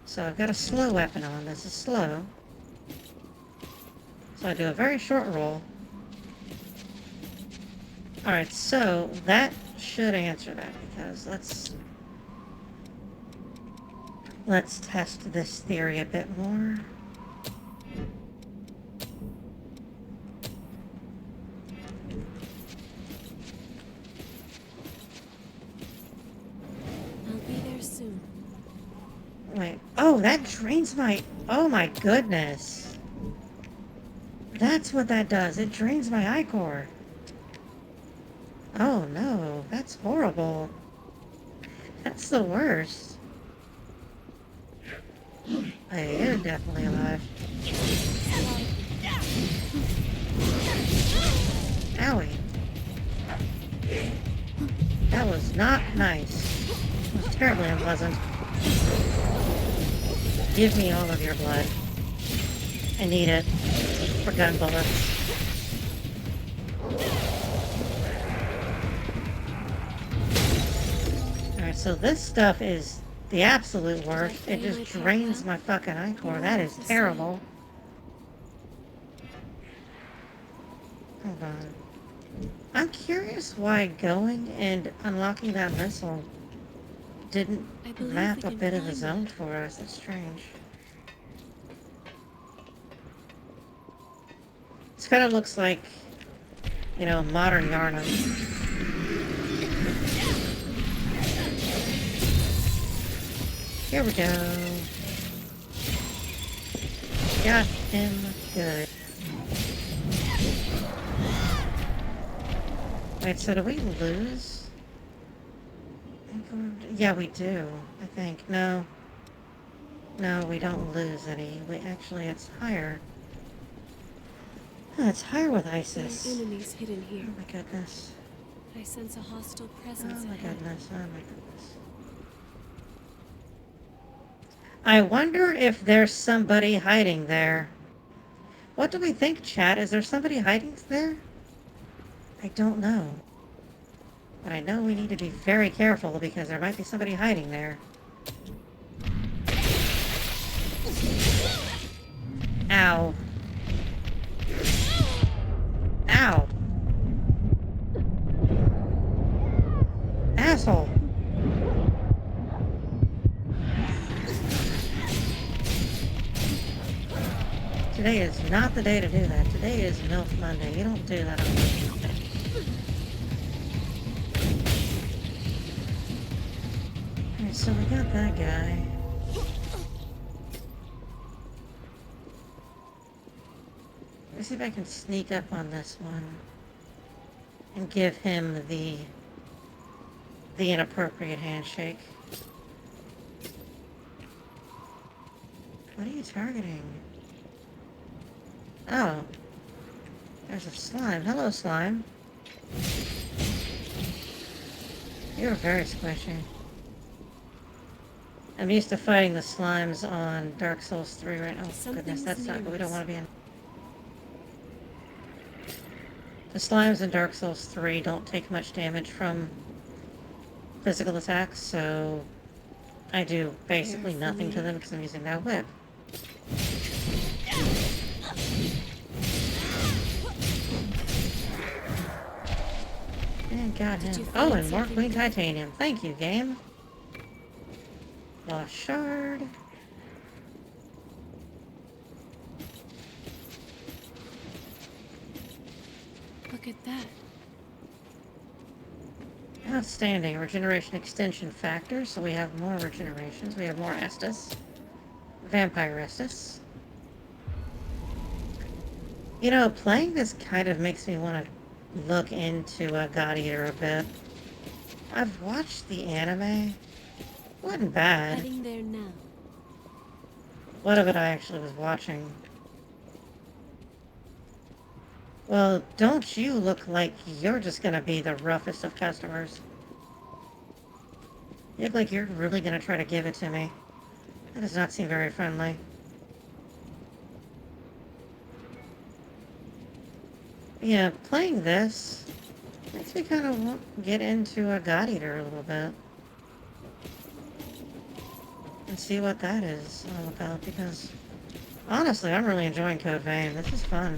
A: So I've got a slow weapon on. This is slow. So I do a very short roll. Alright, so that should answer that, because let's test this theory a bit more.
F: I'll be there soon.
A: Wait, oh, that drains my... Oh my goodness. That's what that does. It drains my ichor. Oh no, that's horrible. That's the worst. Hey, you're definitely alive. Owie. That was not nice. It was terribly unpleasant. Give me all of your blood. I need it for gun bullets. Alright, so this stuff is the absolute worst. It just drains my fucking eye core. That is terrible. Hold on. I'm curious why going and unlocking that missile didn't map a bit of the zone for us. That's strange. This kind of looks like, you know, modern Yarnum. Here we go. Got him good. Wait, so do we lose? Yeah, we do, I think. No. No, we don't lose any. We actually, it's higher. Oh, it's higher with ISIS.
F: There are enemies hidden here.
A: Oh my goodness.
F: I sense a hostile presence
A: Oh my
F: ahead.
A: goodness. Oh my goodness. I wonder if there's somebody hiding there. What do we think, chat? Is there somebody hiding there? I don't know. But I know we need to be very careful because there might be somebody hiding there. Ow. Ow. Asshole. Today is not the day to do that. Today is MILF Monday. You don't do that on Monday. Alright, so we got that guy. Let's see if I can sneak up on this one and give him the inappropriate handshake. What are you targeting? Oh. There's a slime. Hello, slime. You're very squishy. I'm used to fighting the slimes on Dark Souls 3 right now. Oh, goodness, that's not good. We don't want to be in. The slimes in Dark Souls 3 don't take much damage from physical attacks, so I do basically nothing to them because I'm using that whip. And got him. Oh, and more Queen Titanium. Thank you, game. Lost shard.
F: Look at that.
A: Outstanding. Regeneration extension factor, so we have more regenerations. We have more Estus. Vampire Estus. You know, playing this kind of makes me want to look into God Eater a bit. I've watched the anime. Wasn't bad.
F: Heading there now.
A: What of it I actually was watching? Well, don't you look like you're just gonna be the roughest of customers. You look like you're really gonna try to give it to me. That does not seem very friendly. Yeah, playing this makes me kind of want to get into a God Eater a little bit. And see what that is all about, because honestly, I'm really enjoying Code Vein. This is fun.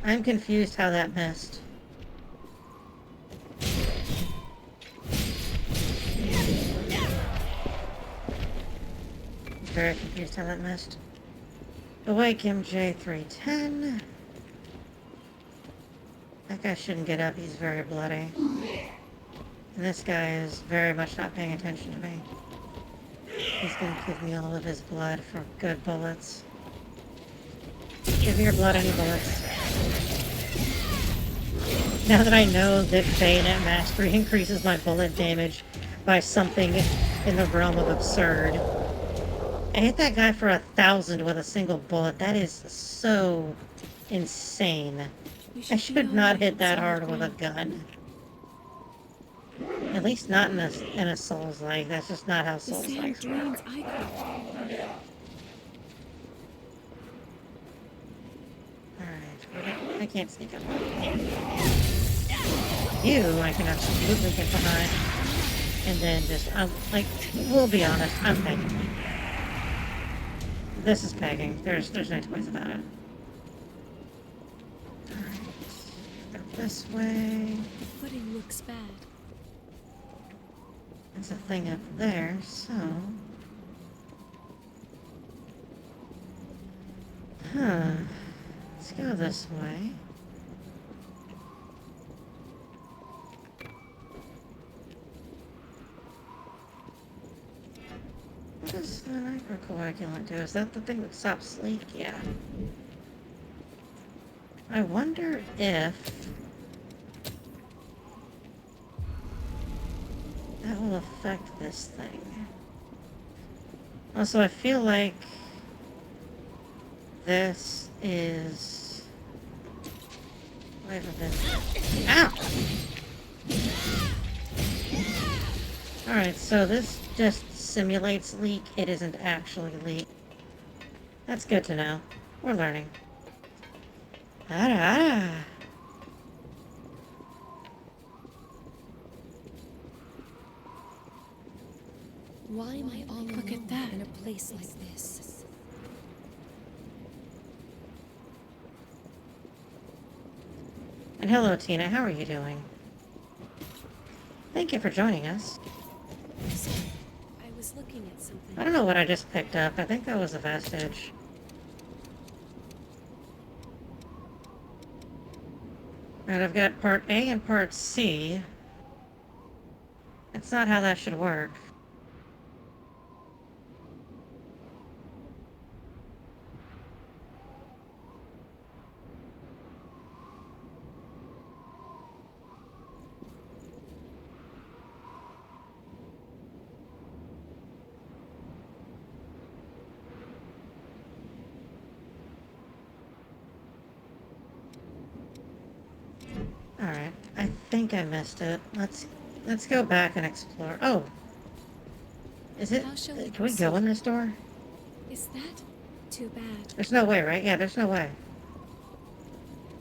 A: I'm confused how that missed. Very confused how that missed. Awake MJ310. That guy shouldn't get up, he's very bloody. And this guy is very much not paying attention to me. He's gonna give me all of his blood for good bullets. Give me your blood any bullets. Now that I know that Bayonet Mastery increases my bullet damage by something in the realm of absurd. I hit that guy for 1,000 with a single bullet. That is so insane. I should not hit that hard with a gun. At least not in a Souls-like. That's just not how
F: The sand
A: Souls-likes work.
F: drains I
A: Alright, I can't sneak up. You, I can absolutely get behind. And then just, like, we'll be honest, I'm pegging. This is pegging. There's no two ways about it. Alright. Go this way.
F: The footing looks bad.
A: There's a thing up there, so... Huh. Let's go this way. What does the microcoagulant do? Is that the thing that stops leak? Yeah. I wonder if that will affect this thing. Also, I feel like this is... Wait a minute. Ow! Alright, so this just simulates leak. It isn't actually leak. That's good to know. We're learning. Ah.
F: Why am I all Look at that in a place like this?
A: And hello, Tina. How are you doing? Thank you for joining us.
F: I was looking at something.
A: I don't know what I just picked up. I think that was a vestige. Alright, I've got part A and part C. That's not how that should work. Alright, I think I missed it. Let's go back and explore. Oh! Is it...
F: How shall we
A: Can we go in this door?
F: Is that too bad?
A: There's no way, right? Yeah, there's no way.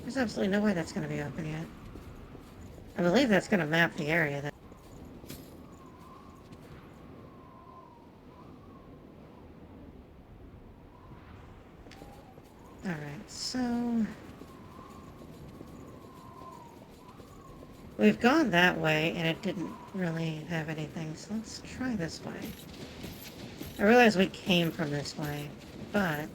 A: There's absolutely no way that's going to be open yet. I believe that's going to map the area. That... Alright, so... We've gone that way, and it didn't really have anything, so let's try this way. I realize we came from this way, but...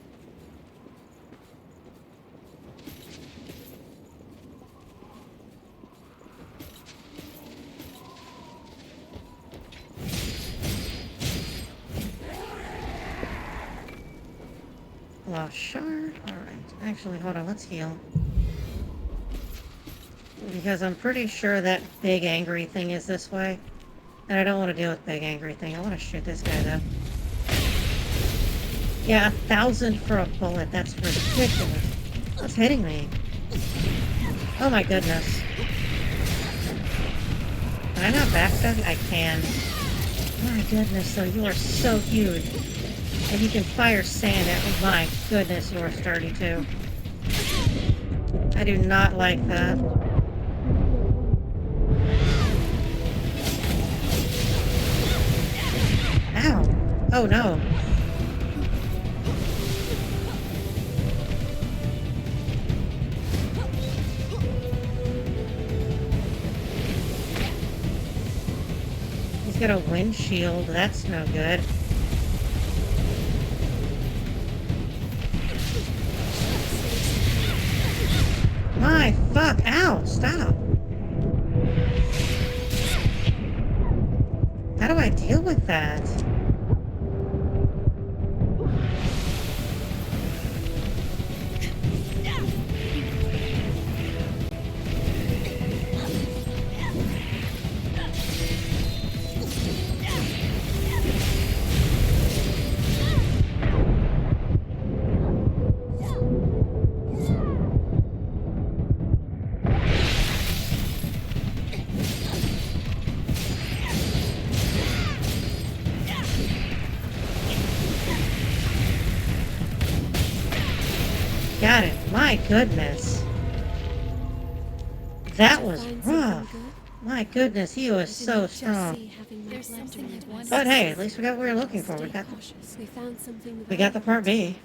A: Lost shard? Alright, actually, hold on, let's heal. Because I'm pretty sure that big angry thing is this way. And I don't want to deal with big angry thing. I want to shoot this guy, though. Yeah, 1,000 for a bullet. That's ridiculous. What's hitting me? Oh my goodness. Can I not backstab? I can. My goodness, though, you are so huge. And you can fire sand at me. My goodness, you are sturdy, too. I do not like that. Ow! Oh no! He's got a windshield, that's no good. My fuck! Ow! Stop! How do I deal with that? at him. My goodness. That was
F: Find
A: rough.
F: something good?
A: My goodness, he was so strong.
F: There's something I want.
A: But hey, at least we got what we were looking for.
F: We found something.
A: We got the part B.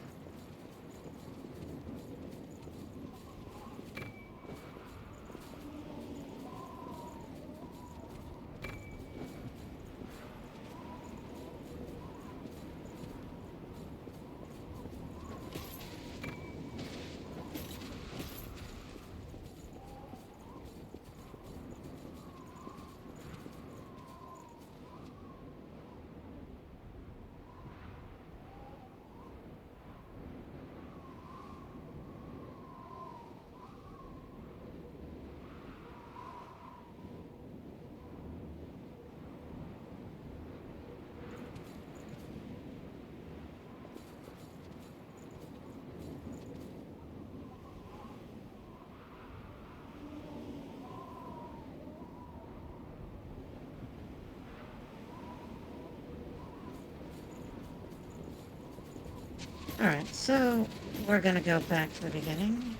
A: Alright, so we're gonna go back to the beginning.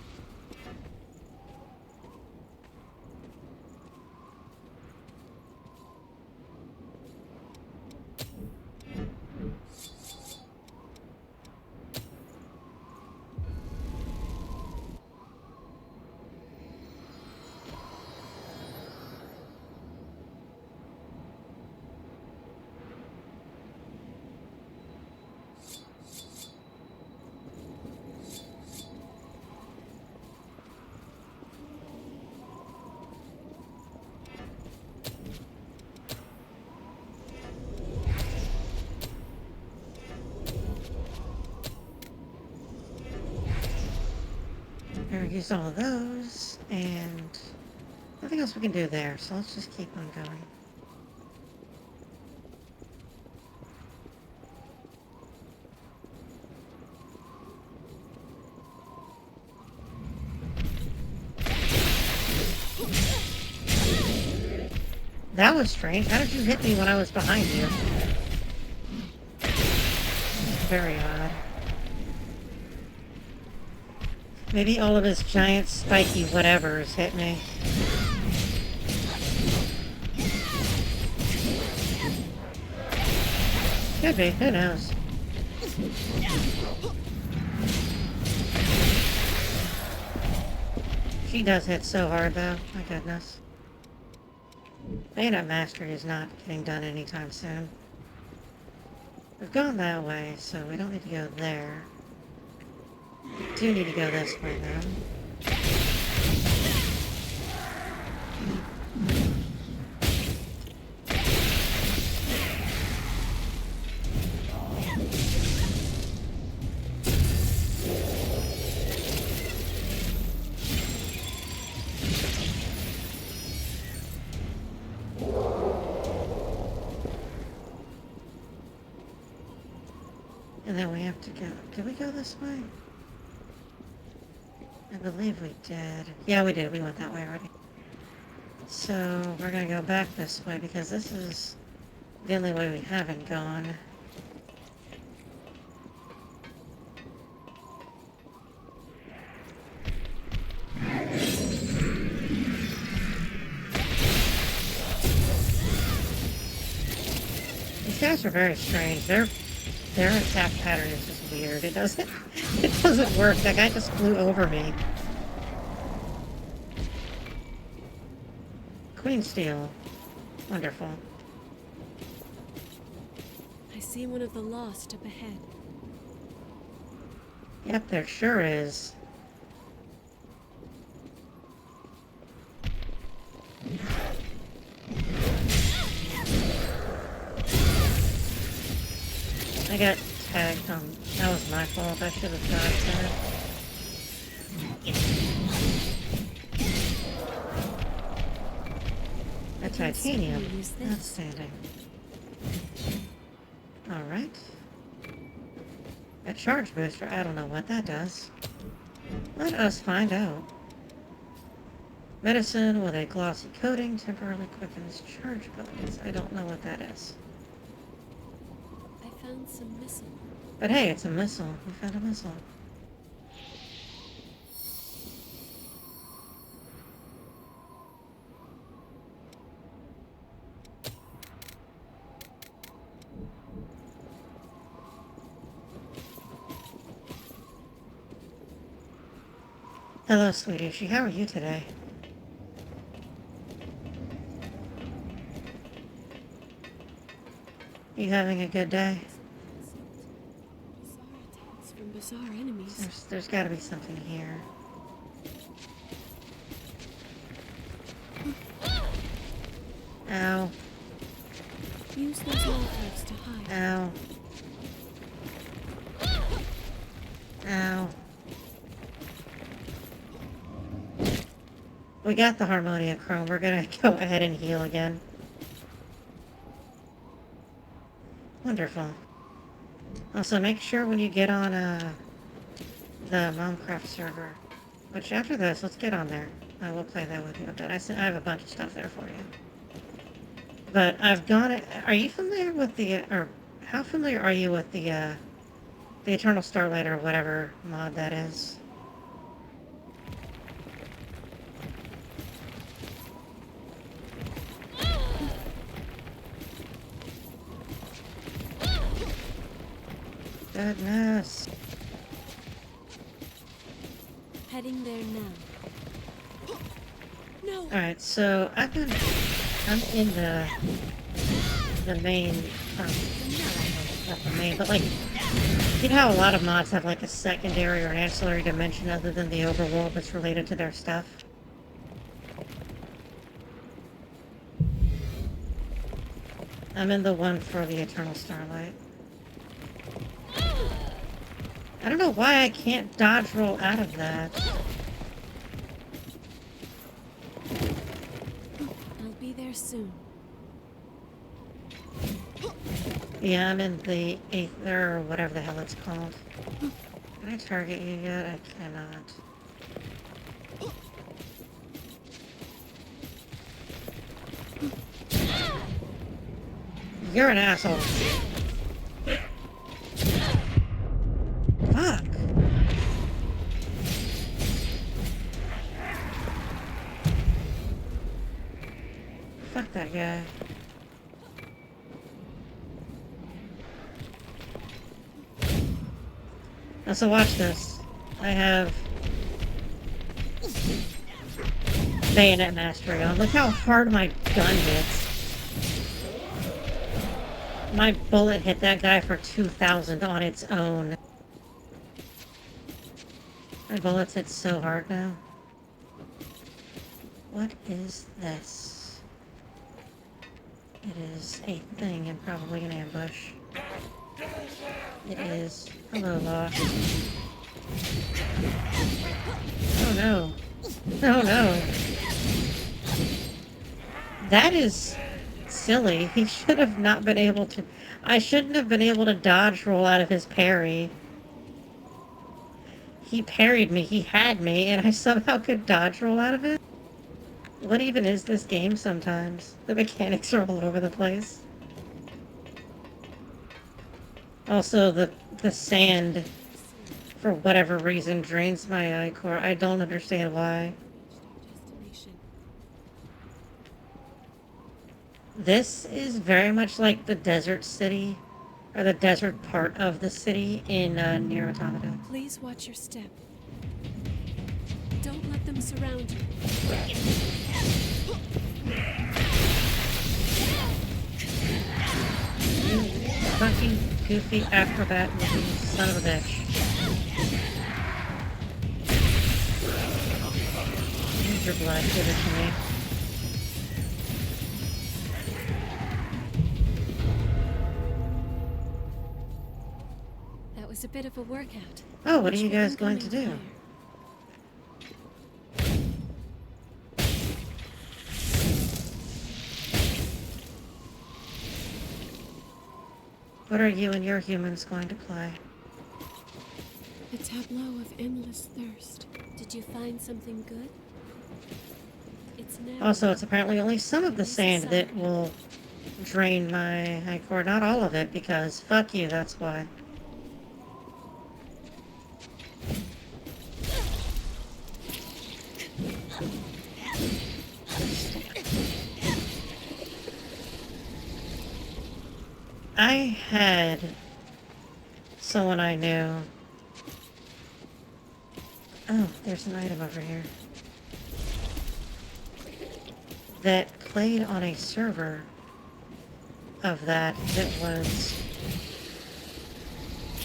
A: We're gonna use all of those, and nothing else we can do there, so let's just keep on going. That was strange. How did you hit me when I was behind you? Very odd. Maybe all of his giant spiky whatevers hit me. Could be, who knows? She does hit so hard though, my goodness. Bayonet Mastery is not getting done anytime soon. We've gone that way, so we don't need to go there. We do need to go this way though. And then we have to go... Did we go this way? I believe we did. Yeah, we did. We went that way already. So, we're gonna go back this way because this is the only way we haven't gone. These guys are very strange. Their attack pattern is just weird. It doesn't work. That guy just flew over me. Queen Steel. Wonderful.
F: I see one of the lost up ahead.
A: Yep, there sure is. I got tagged. That was my fault. I should have dodged that. A titanium. Outstanding. Alright. A charge booster. I don't know what that does. Let us find out. Medicine with a glossy coating temporarily quickens charge abilities. I don't know what that is.
F: I found some missile.
A: But hey, it's a missile. We found a missile. Hello, sweetie. How are you today? You having a good day?
F: Bizarre attacks from bizarre enemies.
A: There's gotta be something here. Ow.
F: Use those lanterns to hide.
A: Ow. Ow. We got the Harmonia Chrome. We're gonna go ahead and heal again. Wonderful. Also, make sure when you get on the Momcraft server, which after this, let's get on there. I will play that with you. But I have a bunch of stuff there for you. But I've gone. Are you familiar with the or how familiar are you with the Eternal Starlight or whatever mod that is? Goodness.
F: Heading there now. No.
A: Alright, so I'm in the main, not the main, but like, you know how a lot of mods have like a secondary or an ancillary dimension other than the overworld that's related to their stuff? I'm in the one for the Eternal Starlight. I don't know why I can't dodge roll out of that.
F: I'll be there soon.
A: Yeah, I'm in the Aether or whatever the hell it's called. Can I target you yet? I cannot. You're an asshole. Fuck. Fuck that guy. Now, so watch this. I have bayonet mastery on. Look how hard my gun hits. My bullet hit that guy for 2,000 on its own. My bullets hit so hard now. What is this? It is a thing and probably an ambush. It is. Hello, Law. Oh no. Oh no. That is silly. He should have not been able to... I shouldn't have been able to dodge roll out of his parry. He parried me, he had me, and I somehow could dodge roll out of it? What even is this game sometimes? The mechanics are all over the place. Also, the sand, for whatever reason, drains my eye core. I don't understand why. This is very much like the desert city, or the desert part of the city in Nier Automata.
F: Please watch your step. Don't let them surround you.
A: You fucking goofy acrobat looking son of a bitch. Use your blood, give it to me.
F: That was a bit of a workout.
A: Oh, what are you
F: Watch
A: guys
F: for
A: going to
F: incoming
A: do?
F: fire.
A: What are you and your humans going to play?
F: A tableau of endless thirst. Did you find something good? It's now.
A: Also, it's apparently only some of the sand that will drain my high core, not all of it, because fuck you, that's why. I had someone I knew Oh, there's an item over here. That played on a server of that was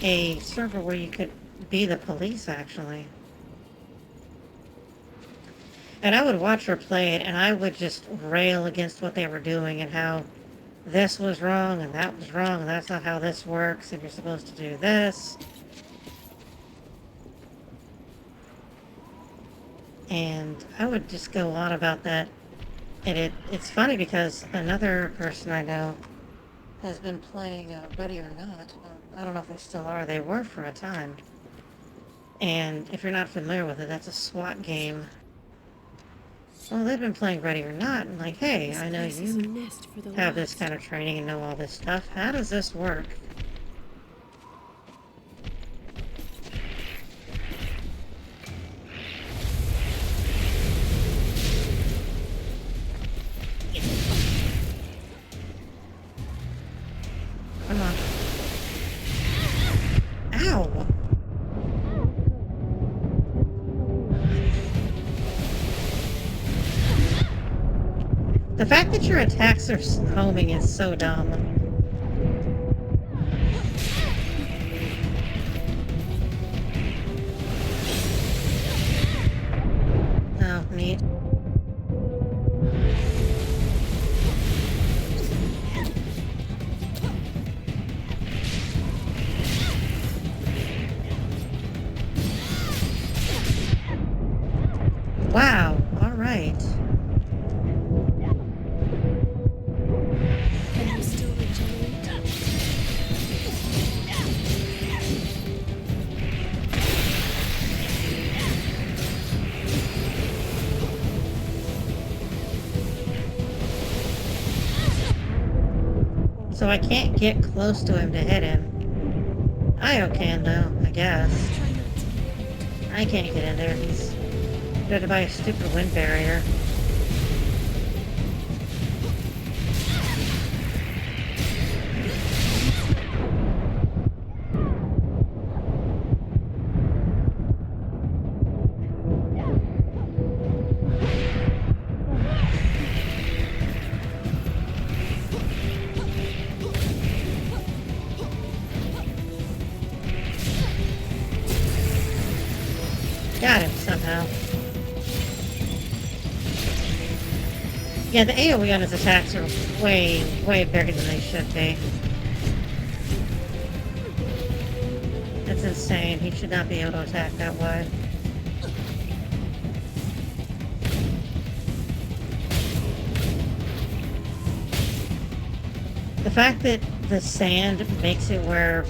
A: a server where you could be the police, actually. And I would watch her play it, and I would just rail against what they were doing and how this was wrong and that was wrong and that's not how this works and you're supposed to do this. And I would just go on about that. And it's funny because another person I know has been playing Ready or Not. I don't know if they still are. They were for a time. And if you're not familiar with it, that's a SWAT game. Well, they've been playing Ready or Not, and like, hey, I know you have this kind of training and know all this stuff. How does this work? Come on. Ow! The fact that your attacks are homing is so dumb. Oh, neat. Wow, alright.
F: Can you still regenerate?
A: So I can't get close to him to hit him. Io can, though, I guess.
F: Try not to get hurt.
A: I can't get in there. He's guarded by a stupid wind barrier. Got him somehow. Yeah, the AoE on his attacks are way, way bigger than they should be. That's insane. He should not be able to attack that wide. The fact that the sand makes it where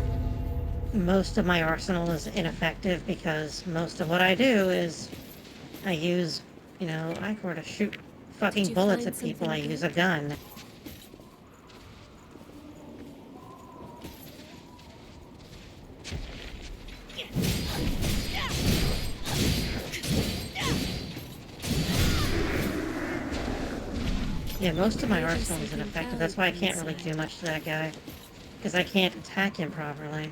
A: most of my arsenal is ineffective because most of what I do is I use, you know, Ichor to shoot fucking bullets at people. I use a gun. Yeah, most of my arsenal is ineffective. That's why I can't really do much to that guy. Because I can't attack him properly.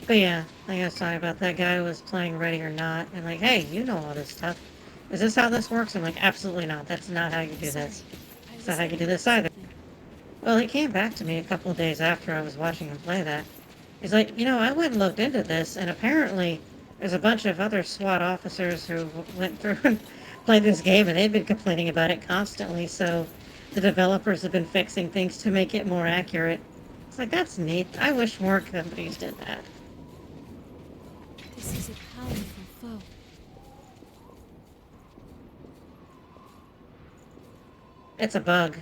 A: But yeah, like I was talking about, that guy was playing Ready or Not, and like, hey, you know all this stuff. Is this how this works? I'm like, absolutely not. That's not how you do this. It's not how you do this either. Well, he came back to me a couple of days after I was watching him play that. He's like, you know, I went and looked into this, and apparently there's a bunch of other SWAT officers who went through and played this game, and they've been complaining about it constantly, so the developers have been fixing things to make it more accurate. It's like, that's neat. I wish more companies did that.
F: This is a powerful foe.
A: It's a bug.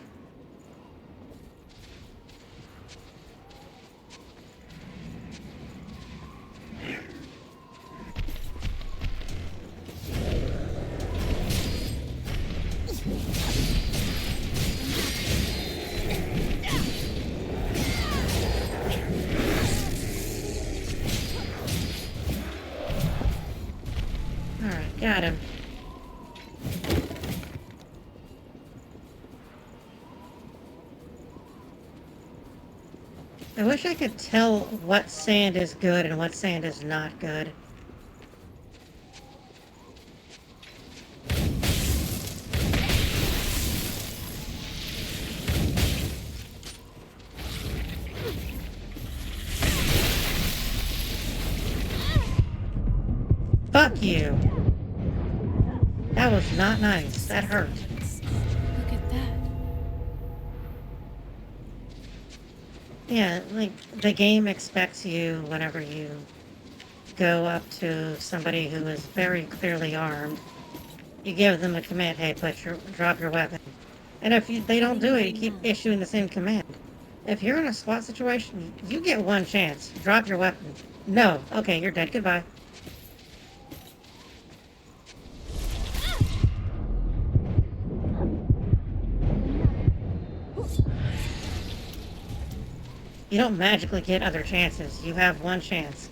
A: Alright, got him. I wish I could tell what sand is good and what sand is not good. Fuck you! That was not nice. That hurt.
F: Look at that.
A: Yeah, like, the game expects you, whenever you go up to somebody who is very clearly armed, you give them a command, hey, drop your weapon. And if they don't do it, you keep issuing the same command. If you're in a SWAT situation, you get one chance. Drop your weapon. No. Okay, you're dead. Goodbye. You don't magically get other chances. You have one chance.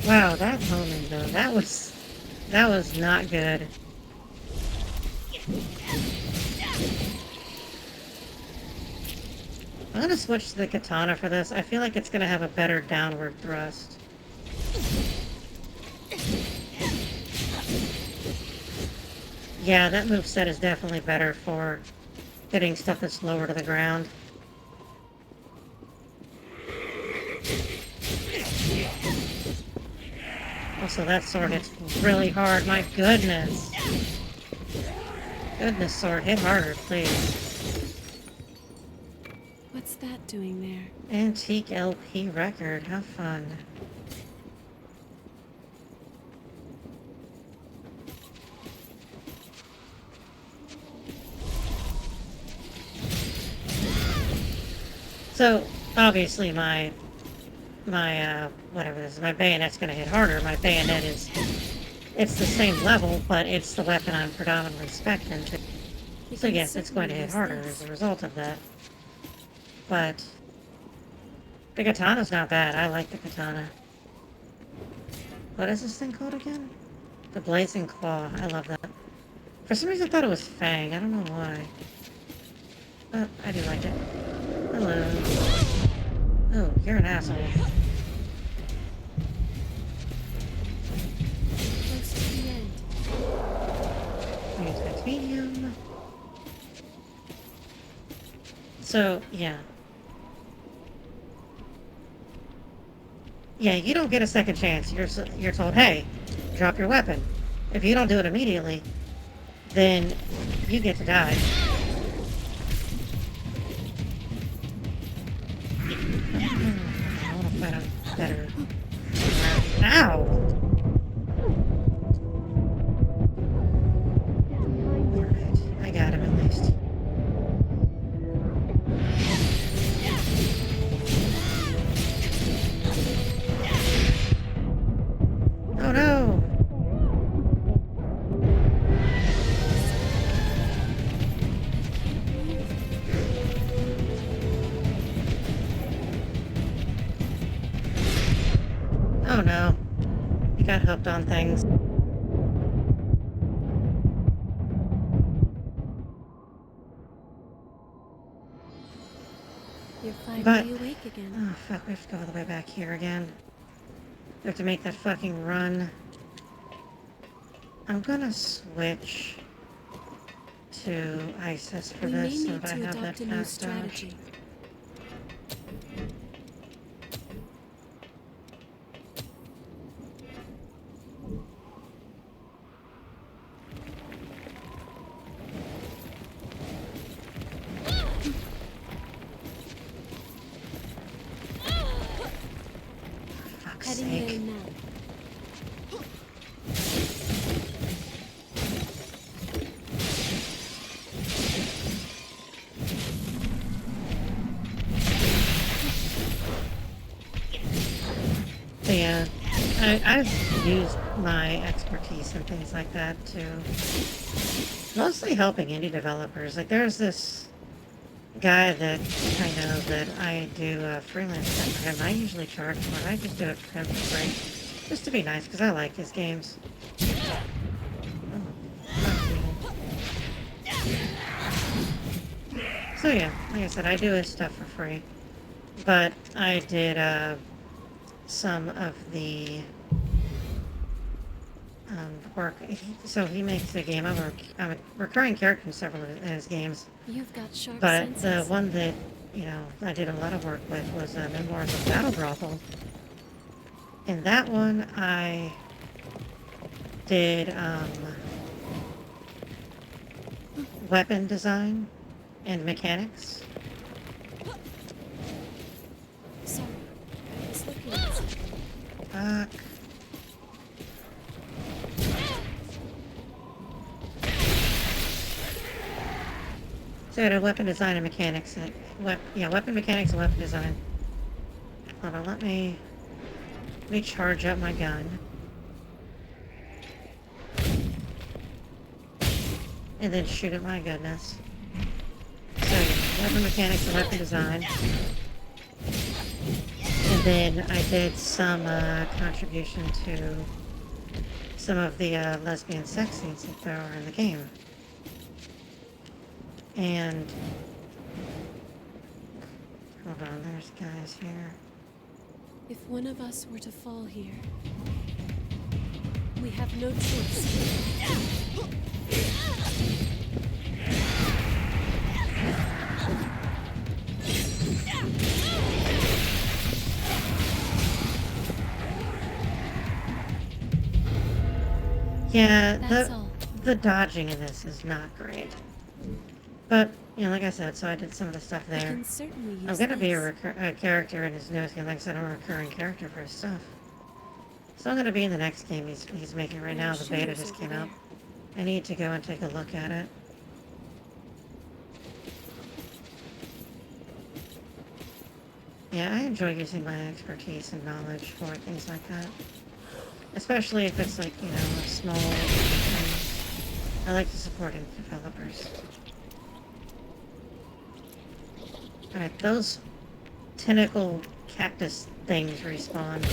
A: Wow, that moment though, that was not good. I'm gonna switch to the katana for this. I feel like it's gonna have a better downward thrust. Yeah, that moveset is definitely better for hitting stuff that's lower to the ground. Also, that sword hits really hard. My goodness. Goodness, sword. Hit harder, please.
F: What's that doing there?
A: Antique LP record. How fun. So, obviously my whatever this is, my bayonet's gonna hit harder. My bayonet it's the same level, but it's the weapon I'm predominantly spec'd into. So yes, it's going to hit harder as a result of that. But the katana's not bad. I like the katana. What is this thing called again? The Blazing Claw. I love that. For some reason I thought it was Fang. I don't know why. But I do like it. Hello. Oh, you're an asshole.
F: Close to the end.
A: Use titanium. So, yeah. Yeah, you don't get a second chance. You're told, hey, drop your weapon. If you don't do it immediately, then you get to die. I want to fight on better. Ow! Alright, I got him at least. Oh no! Oh no. You got hooked on things.
F: You're finally
A: But-
F: awake again.
A: Oh fuck, we have to go all the way back here again. We have to make that fucking run. I'm gonna switch to ISIS for
F: We may
A: this so
F: need
A: that I
F: to
A: have that
F: adopt a new
A: fast dodge.
F: strategy.
A: Fuck's
F: Heading
A: sake.
F: there now.
A: So yeah, I've used my expertise and things like that to mostly helping indie developers. Like there's this guy that I know that I do freelance stuff for him. I usually charge for it. I just do it for him for free. Just to be nice, because I like his games. Oh, fuck you. So yeah, like I said, I do his stuff for free. But I did some of the work. So he makes a game. I'm a recurring character in several of his games.
F: You've got sharp
A: But
F: senses.
A: the one that, I did a lot of work with was Memoirs of Battle Brothel. In that one, I did weapon design and mechanics.
F: Sorry, I was looking at something.
A: Fuck. So I did weapon design and mechanics. Weapon mechanics and weapon design. Hold on, let me charge up my gun. And then shoot it, my goodness. So yeah, weapon mechanics and weapon design. And then I did some contribution to some of the lesbian sex scenes that there are in the game. And hold on, there's guys here.
F: If one of us were to fall here, we have no choice.
A: Yeah,
F: That's all.
A: the dodging in this is not great. But, like I said, so I did some of the stuff
F: I
A: there.
F: can certainly use
A: I'm gonna be
F: this.
A: a character in his newest game. Like I said, I'm a recurring character for his stuff. So I'm gonna be in the next game he's making right
F: There
A: now.
F: are
A: The beta
F: shooters
A: just
F: over
A: came out.
F: there.
A: I need to go and take a look at it. Yeah, I enjoy using my expertise and knowledge for things like that. Especially if it's like, a small thing. I like to support developers. Alright, those tentacle cactus things respawn.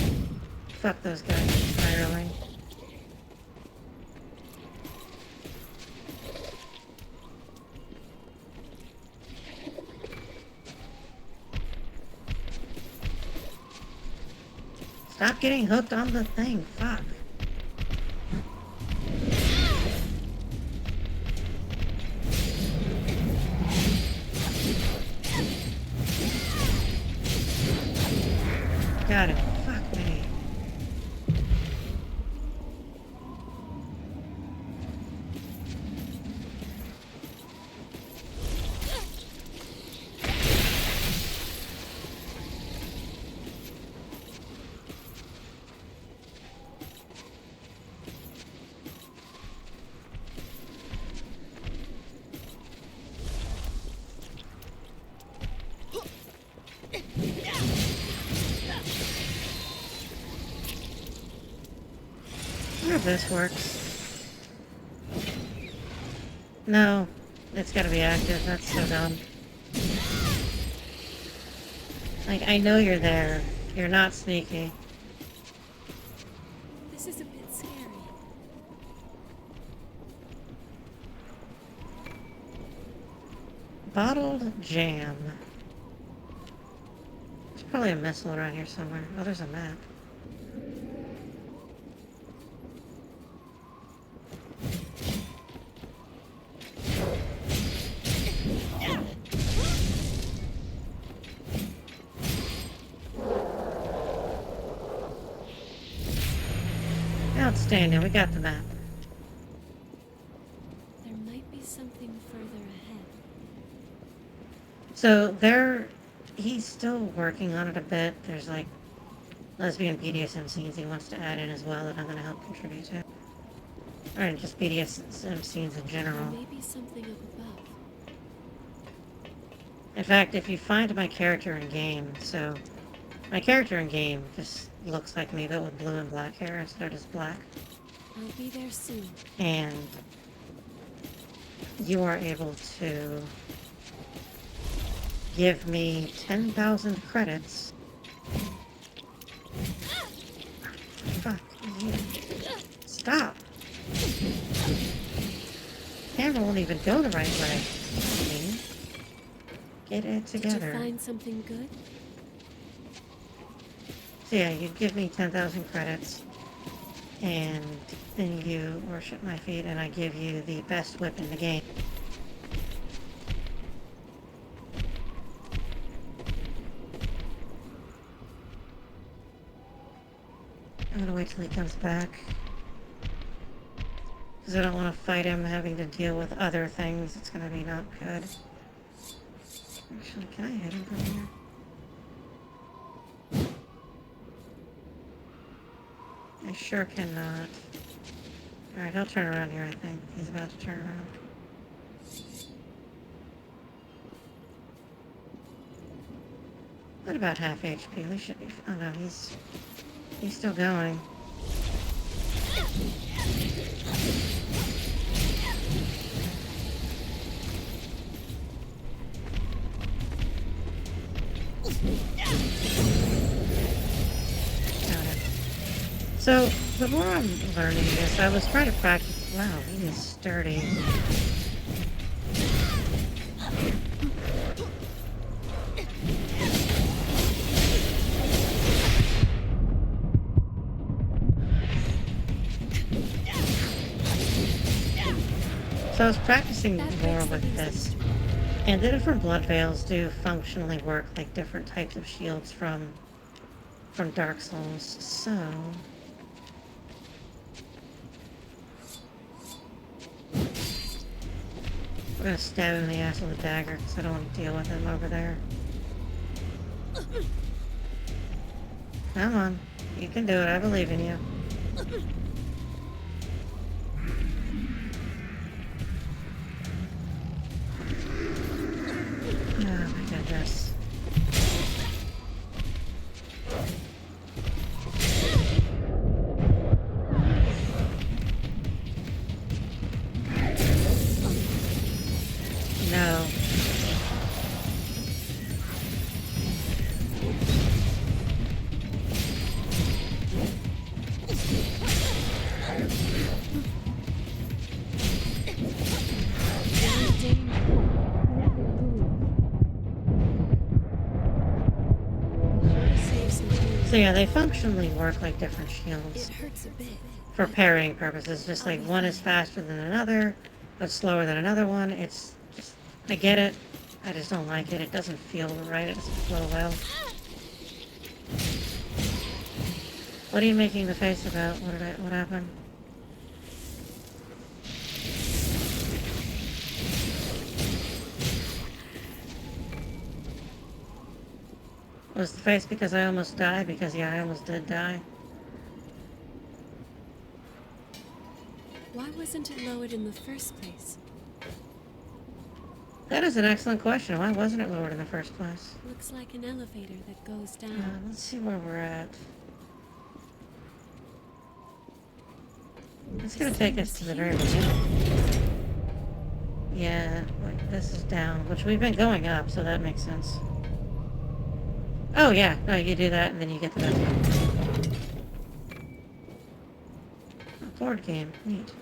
A: Fuck those guys entirely. Stop getting hooked on the thing, fuck. Got it. Fuck me. I wonder if this works. No, it's gotta be active. That's so dumb. Like, I know you're there. You're not sneaky.
F: This is a bit scary.
A: Bottled jam. There's probably a missile around here somewhere. Oh, there's a map. Outstanding, we got the map.
F: There might be something further ahead.
A: So he's still working on it a bit. There's like lesbian BDSM scenes he wants to add in as well that I'm going to help contribute to. Or just BDSM scenes in general.
F: There may be something up above.
A: In fact, if you find my character in game, so my character in game just looks like me but with blue and black hair instead of just black.
F: I'll be there soon.
A: And you are able to give me 10,000 credits. Fuck. camera won't even go the right way. I mean, get it together.
F: Did you find something good?
A: So yeah, you give me 10,000 credits, and then you worship my feet, and I give you the best whip in the game. I'm gonna wait till he comes back. Because I don't want to fight him having to deal with other things. It's gonna be not good. Actually, can I hit him from here? I sure cannot. Alright, he'll turn around here, I think. He's about to turn around. What about half HP? We should be... Oh no, he's still going. Got it. So, the more I'm learning this, I was trying to practice... Wow, he is sturdy. So I was practicing more with this. And the different blood veils do functionally work like different types of shields from Dark Souls. So we're gonna stab him in the ass with a dagger because I don't want to deal with him over there. Come on, you can do it. I believe in you. Oh my goodness. No. So yeah, they functionally work like different shields
F: It hurts a bit.
A: for parrying purposes. Just like one is faster than another, but slower than another one. It's just, I get it. I just don't like it. It doesn't feel right. It doesn't flow well. What are you making the face about? What happened? Was the face because I almost died? Because yeah, I almost did die.
F: Why wasn't it lowered in the first place?
A: That is an excellent question. Why wasn't it lowered in the first place?
F: Looks like an elevator that goes down.
A: Let's see where we're at. It's gonna take us to the very beginning. Yeah, like this is down, which we've been going up, so that makes sense. Oh yeah, no, you do that and then you get the next one. A board game, neat.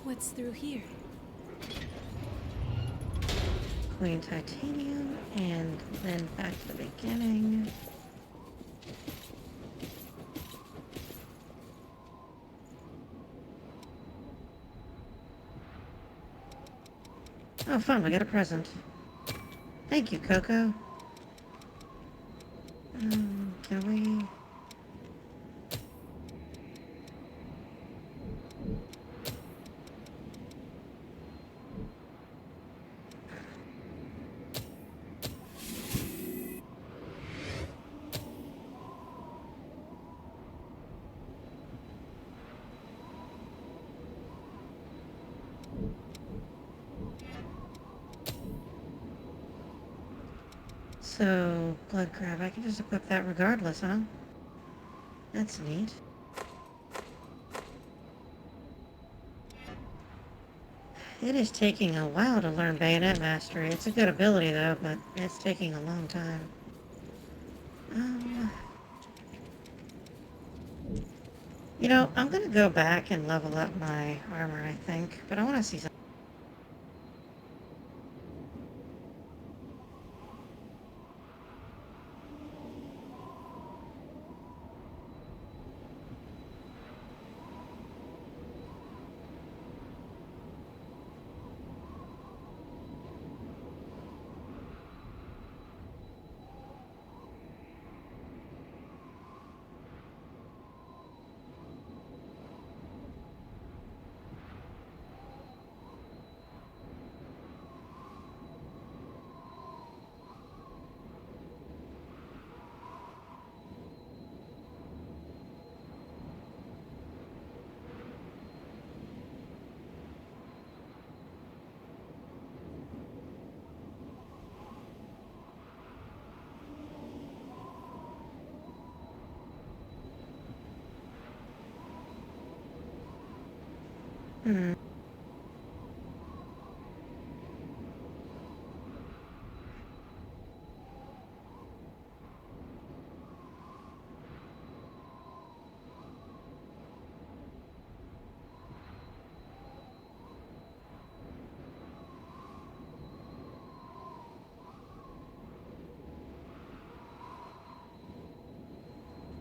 F: What's through here?
A: Queen Titanium, and then back to the beginning. Oh, fun, we got a present. Thank you, Coco. Can we... So, blood crab, I can just equip that regardless, huh? That's neat. It is taking a while to learn Bayonet Mastery. It's a good ability though, but it's taking a long time. You know, I'm gonna go back and level up my armor, I think, but I want to see something.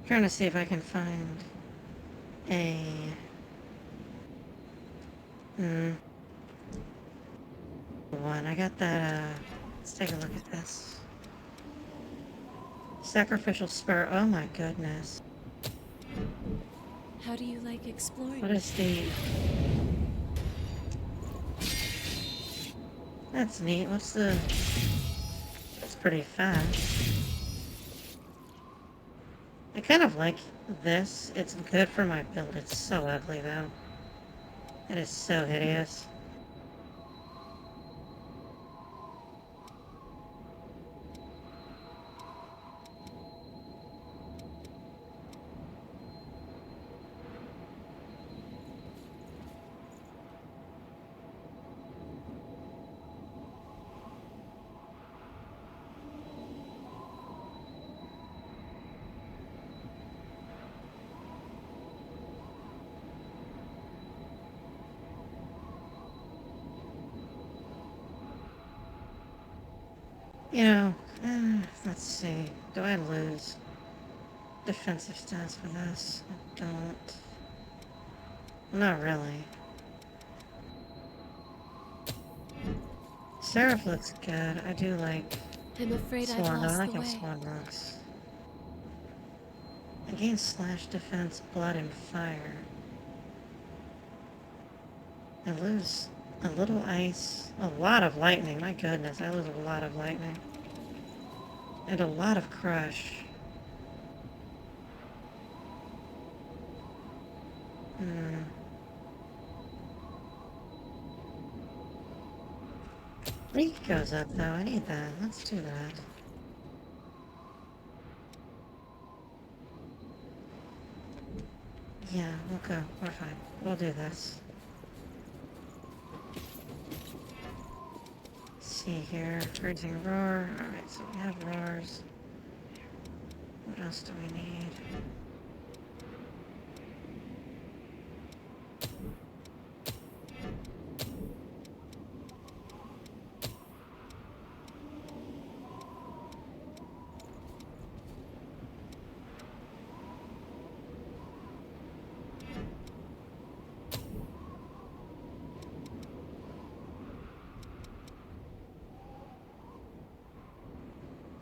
A: Trying to see if I can find a one. I got that. Let's take a look at this. Sacrificial spur. Oh my goodness.
F: How do you like exploring?
A: What is the? That's neat. What's the? It's pretty fast. I kind of like this. It's good for my build. It's so ugly though. It is so hideous. You know, let's see. Do I lose defensive stats for this? I don't. Not really. Seraph looks good. I do like
F: I'm afraid I've
A: Swan. I
F: lost
A: like
F: the
A: how
F: way.
A: Swan looks. I gain slash defense, blood, and fire. I lose a little ice, a lot of lightning. My goodness, I lose a lot of lightning. And a lot of crush. Leak goes up though. I need that. Let's do that. Yeah, we'll go. We're fine. We'll do this. Let's see here. Freezing roar. Alright, so we have roars. What else do we need?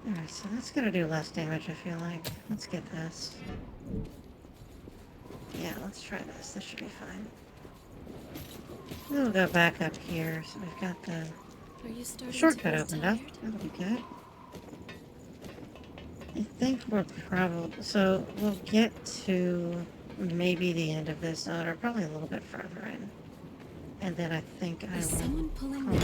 A: Alright, so that's gonna do less damage, I feel like. Let's get this. Yeah, let's try this. This should be fine. We'll go back up here, so we've got the
F: Are you starting
A: shortcut
F: to
A: opened
F: feel
A: up.
F: tired?
A: That'll be good. I think we're probably... So, we'll get to maybe the end of this zone, or probably a little bit further in. And then I think I
F: Is
A: will...
F: someone pulling
A: Oh.
F: me?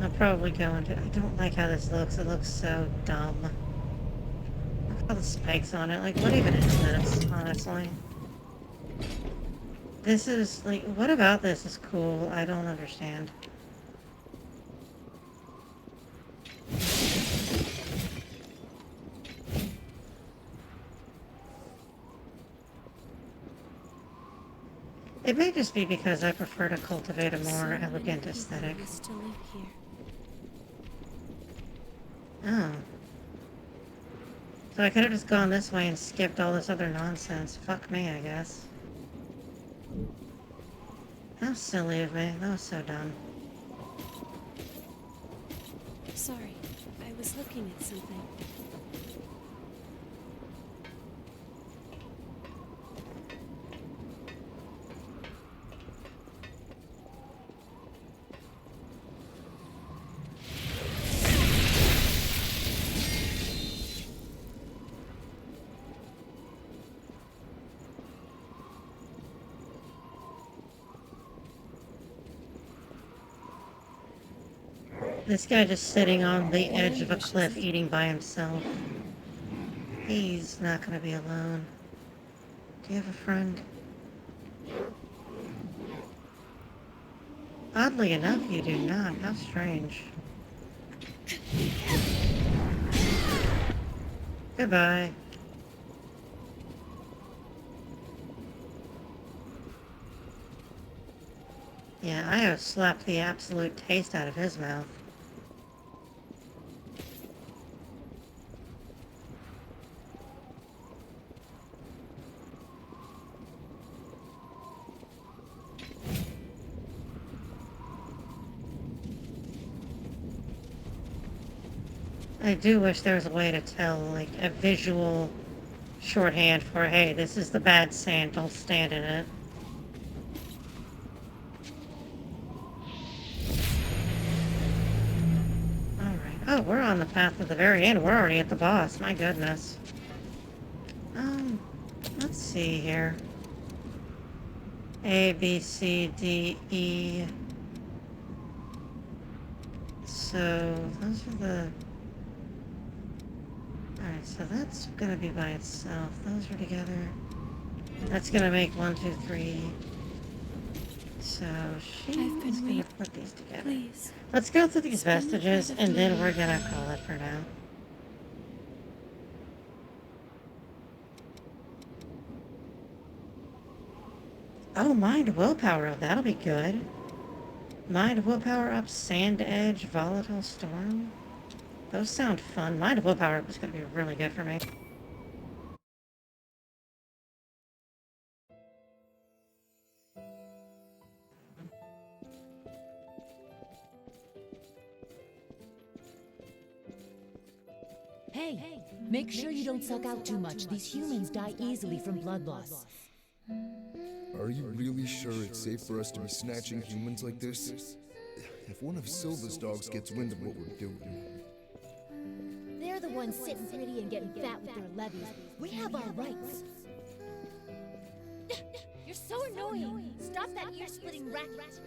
A: I'll probably go into... I don't like how this looks. It looks so dumb. Look at all the spikes on it. Like, what even is this, honestly? This is, like, what about this is cool? I don't understand. It may just be because I prefer to cultivate a more elegant aesthetic.
F: Used to live here.
A: Oh. So I could have just gone this way and skipped all this other nonsense. Fuck me, I guess. How silly of me. That was so dumb.
F: Sorry, I was looking at something.
A: This guy just sitting on the edge of a cliff eating by himself. He's not gonna be alone. Do you have a friend? Oddly enough, you do not. How strange. Goodbye. Yeah, I have slapped the absolute taste out of his mouth. I do wish there was a way to tell, like, a visual shorthand for, hey, this is the bad sand, don't stand in it. Alright. Oh, we're on the path to the very end. We're already at the boss. My goodness. Let's see here. A, B, C, D, E. So, those are the... Alright, so that's gonna be by itself. Those are together. That's gonna make 1, 2, 3. So she's gonna put these together.
F: Please.
A: Let's go through these vestiges and then we're gonna call it for now. Oh, mind willpower up. That'll be good. Mind willpower up, sand edge, volatile storm. Those sound fun. Mind willpower up is gonna be really good for me.
K: Hey, make sure you don't suck out too much. These humans die easily from blood loss.
L: Are you really sure it's safe for us to be snatching humans like this? If one of Silva's dogs gets wind of what we're doing...
K: They're the ones sitting pretty and getting fat with their levies. We have our rights. You're so annoying. Stop that ear-splitting racket.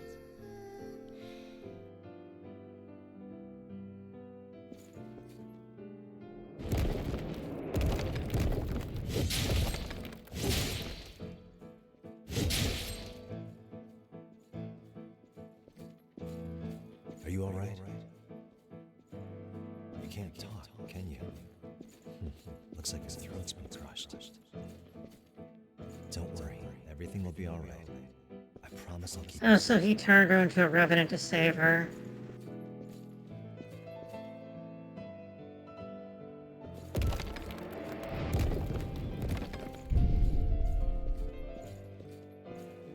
C: Are you alright? You can't talk, can you? Looks like his throat's been crushed. Don't worry, everything will be alright. I promise I'll keep...
A: Oh, so he turned her into a revenant to save her.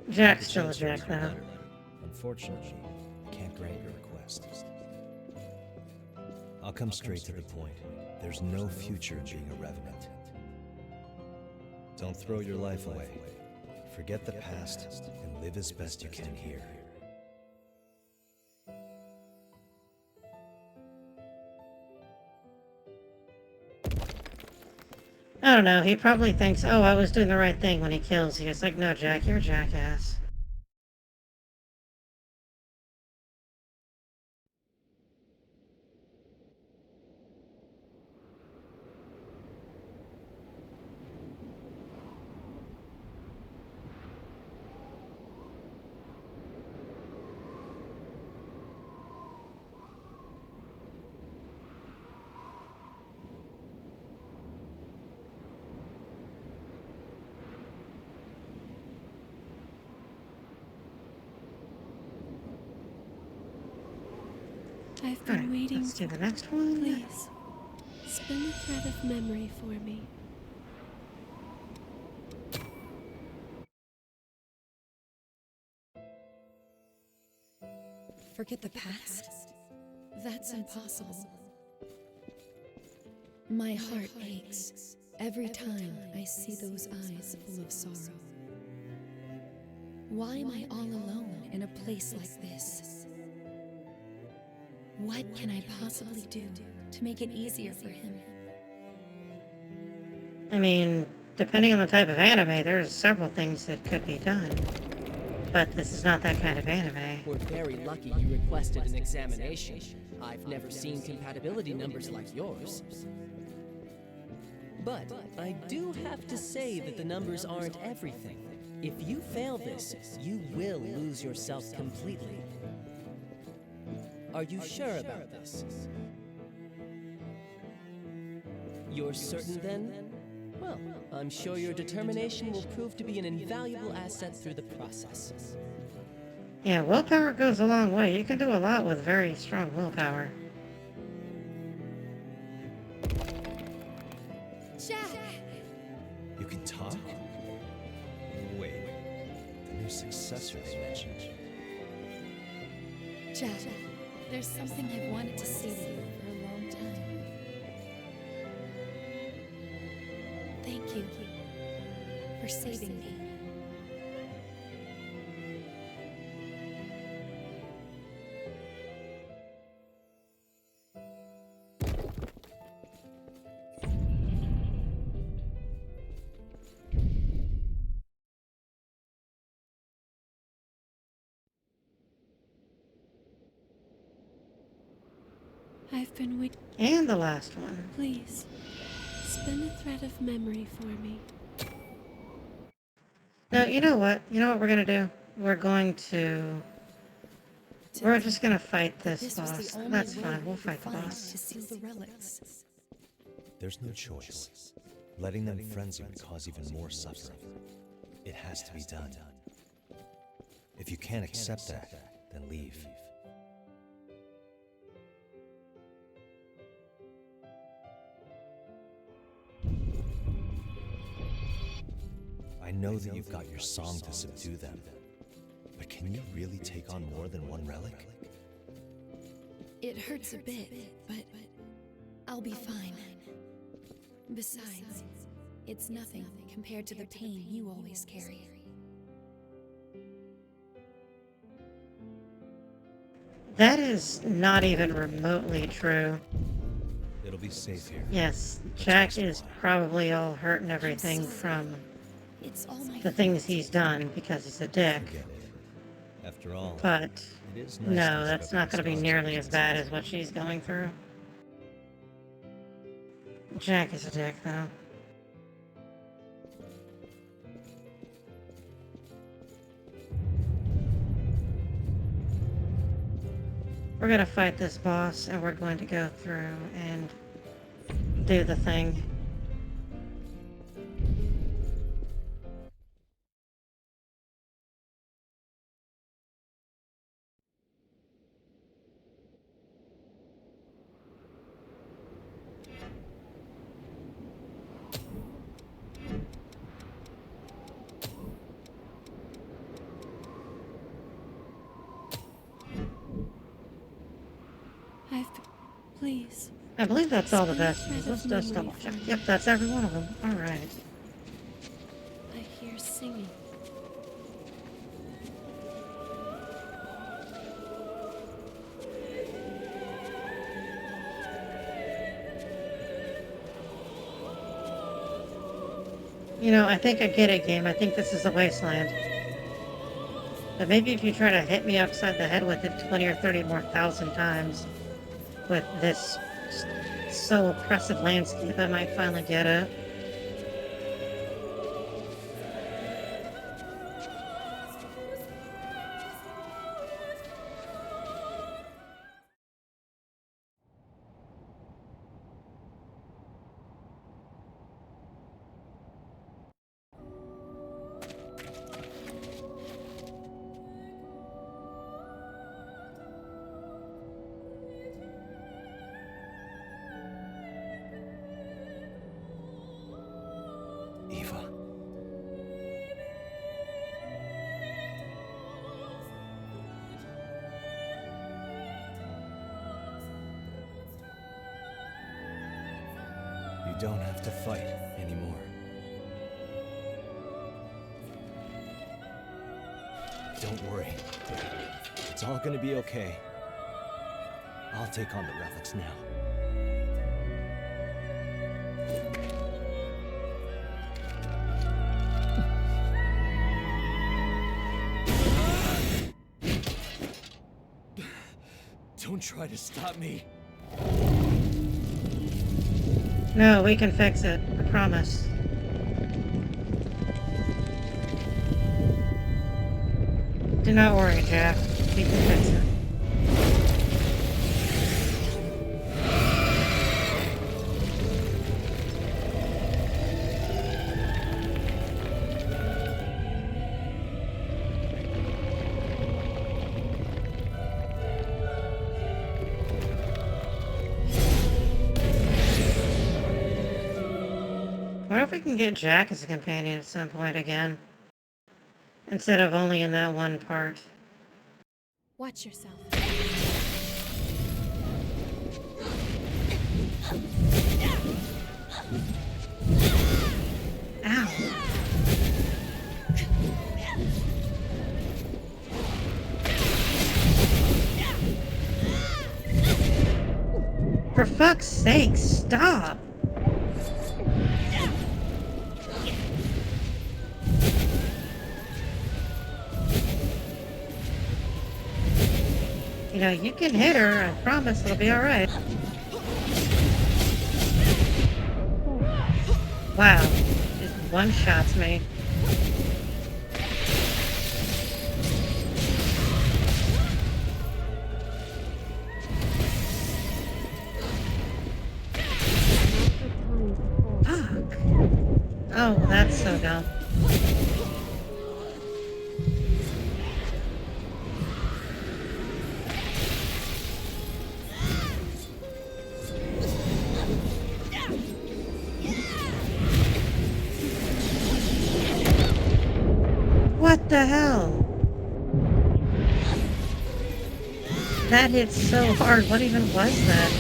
A: Jack's still a Jack, though.
C: Unfortunately, I can't grant your request. I'll come straight to the point. There's no future in being a revenant. Don't throw your life away. Forget the past and live as best you can here.
A: I don't know, he probably thinks, oh, I was doing the right thing when he kills you. It's like, no, Jack, you're a jackass.
F: I've been
A: Alright,
F: waiting.
A: let's do the next one.
F: Please, spin the thread of memory for me.
M: Forget the past? That's impossible. My heart aches every time I see those eyes full of sorrow. Why am I all alone in a place like this? What can I possibly do to make it easier for him?
A: I mean, depending on the type of anime, there's several things that could be done. But this is not that kind of anime.
N: We're very lucky you requested an examination. I've never seen compatibility numbers like yours. But I do have to say that the numbers aren't everything. If you fail this, you will lose yourself completely. Are you sure about this? You're certain then? Well, I'm sure your determination will prove to be an invaluable asset through the process.
A: Yeah, willpower goes a long way. You can do a lot with very strong willpower.
H: Jack!
C: You can talk? Wait, the new successor they mentioned.
M: Jack, there's something I've wanted to say to you for a long time. Thank you for saving me.
F: I've been waiting.
A: And the last one.
F: Please, spin the thread of memory for me.
A: No, you know what? You know what we're gonna do? We're just gonna fight this boss. That's fine, we'll fight the boss.
M: To seal the relics.
C: There's no choice. Letting them frenzy would cause even more suffering. It has to be done. If you can't accept that, then leave. I know that you've got your song to subdue them, but can you really take on more than one relic?
M: It hurts a bit, but I'll be fine. Besides, it's nothing compared to the pain you always carry.
A: That is not even remotely true.
C: It'll be safe here.
A: Yes, Jack is probably all hurt and everything from the things he's done because he's a dick.
C: After all,
A: But
C: it is nice
A: no,
C: to
A: that's not going to be nearly as bad as what she's going through. Jack is a dick, though. We're going to fight this boss, and we're going to go through and do the thing.
F: Please.
A: I believe that's all the best ones. Let's just double check. Yep, that's every one of them. Alright.
F: I hear singing.
A: You know, I think I get it, game. I think this is a wasteland. But maybe if you try to hit me upside the head with it 20 or 30 more thousand times with this so oppressive landscape, I might finally get it.
C: don't have to fight anymore. Don't worry. It's all gonna be okay. I'll take on the relics now. Don't try to stop me.
A: No, we can fix it. I promise. Do not worry, Jack. We can fix it. What if we can get Jack as a companion at some point again? Instead of only in that one part.
F: Watch yourself.
A: Ow. For fuck's sake, stop! You know, you can hit her, I promise it'll be alright. Wow, just one-shots me. Fuck. Oh, well, that's so dumb. What the hell? That hit so hard. What even was that?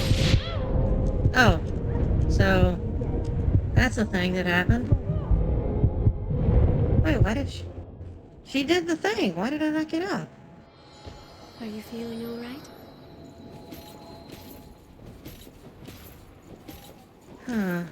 A: Oh. So, that's a thing that happened. Wait, why did she... She did the thing. Why did I not get up?
F: Are you feeling all right?
A: Huh.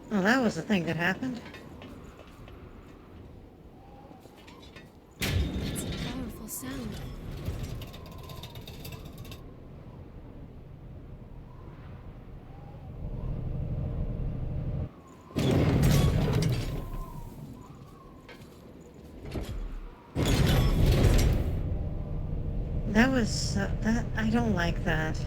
A: Well, that was the thing that happened.
F: It's a powerful sound.
A: That was... that... I don't like that.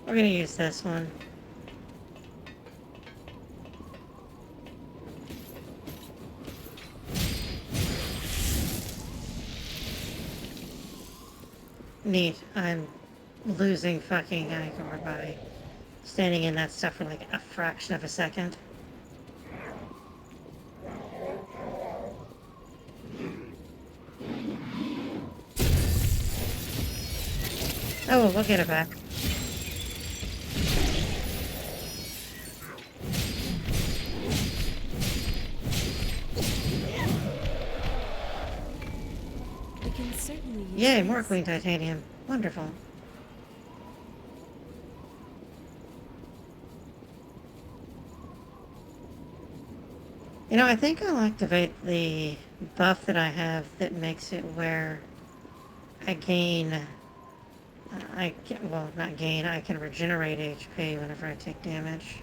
A: We're gonna use this one. Neat. I'm losing fucking Igor by standing in that stuff for like a fraction of a second. Oh, we'll get it back.
F: We can certainly use
A: Yay,
F: this.
A: more clean titanium. Wonderful. You know, I think I'll activate the buff that I have that makes it where I gain... well, not gain, I can regenerate HP whenever I take damage.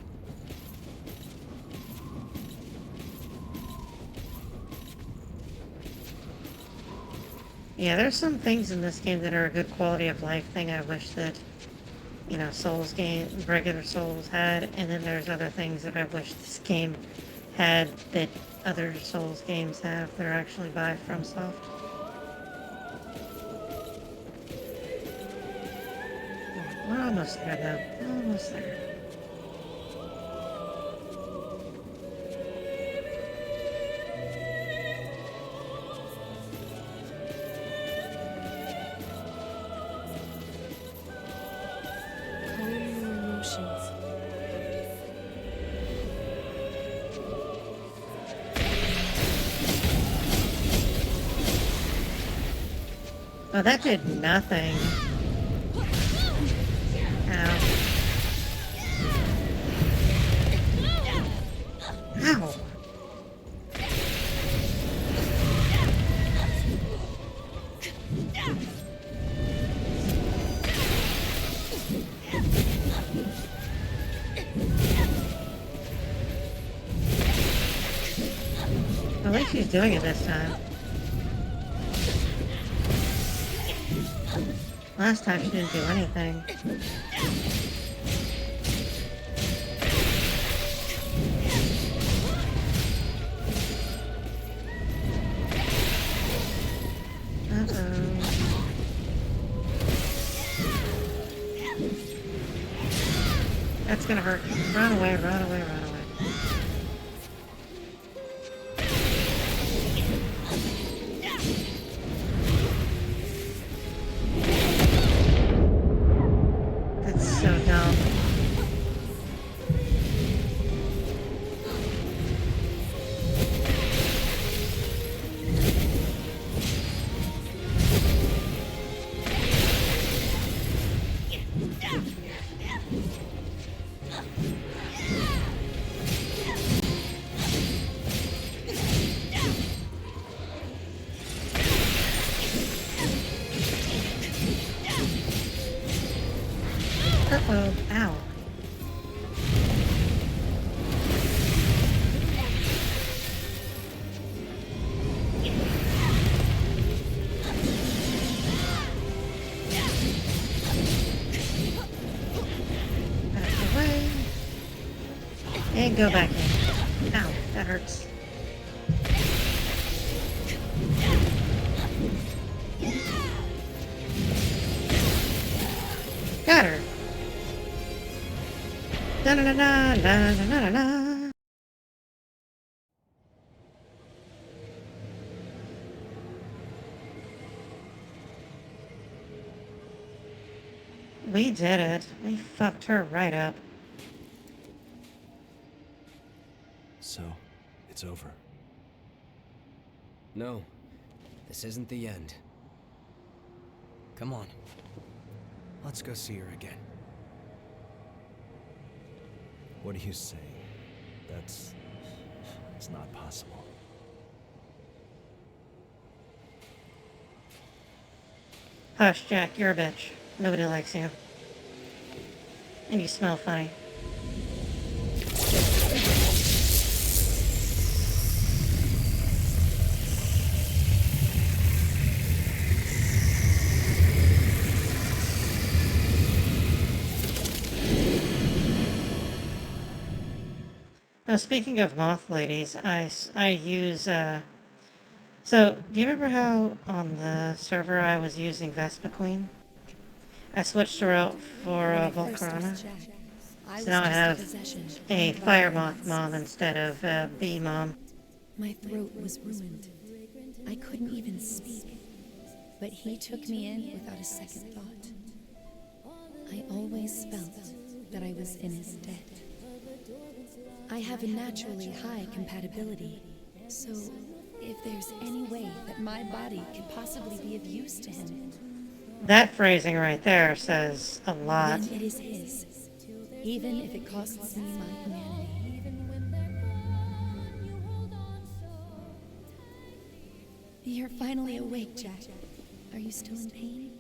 A: Yeah, there's some things in this game that are a good quality of life thing I wish that, you know, Souls game, regular Souls had, and then there's other things that I wish this game had that other Souls games have that are actually by FromSoft. We're almost there, though. Almost there.
F: Calm your emotions.
A: Oh, that did nothing. Ow. Ow. At least she's doing it this time. Last time she didn't do anything. Uh-oh. That's gonna hurt. Run away, run away, run away. That's so dumb. Uh-oh. Ow. Back away. And go back in. Ow. That hurts. Got her. Da da da da da da da da. We did it. We fucked her right up.
C: So, it's over.
O: No, this isn't the end. Come on. Let's go see her again.
C: What are you saying? It's not possible.
A: Hush, Jack, you're a bitch. Nobody likes you. And you smell funny. Now, speaking of moth ladies, I use, so, do you remember how on the server I was using Vespa Queen? I switched her out for Volcarona. So now I have a fire moth mom instead of a bee mom.
M: My throat was ruined. I couldn't even speak. But he took me in without a second thought. I always felt that I was in his debt. I have a naturally high compatibility, so if there's any way that my body could possibly be of use to him,
A: That phrasing right there says a lot.
M: then it is his, even if it costs me my humanity. You're finally awake, Jack. Are you still in pain?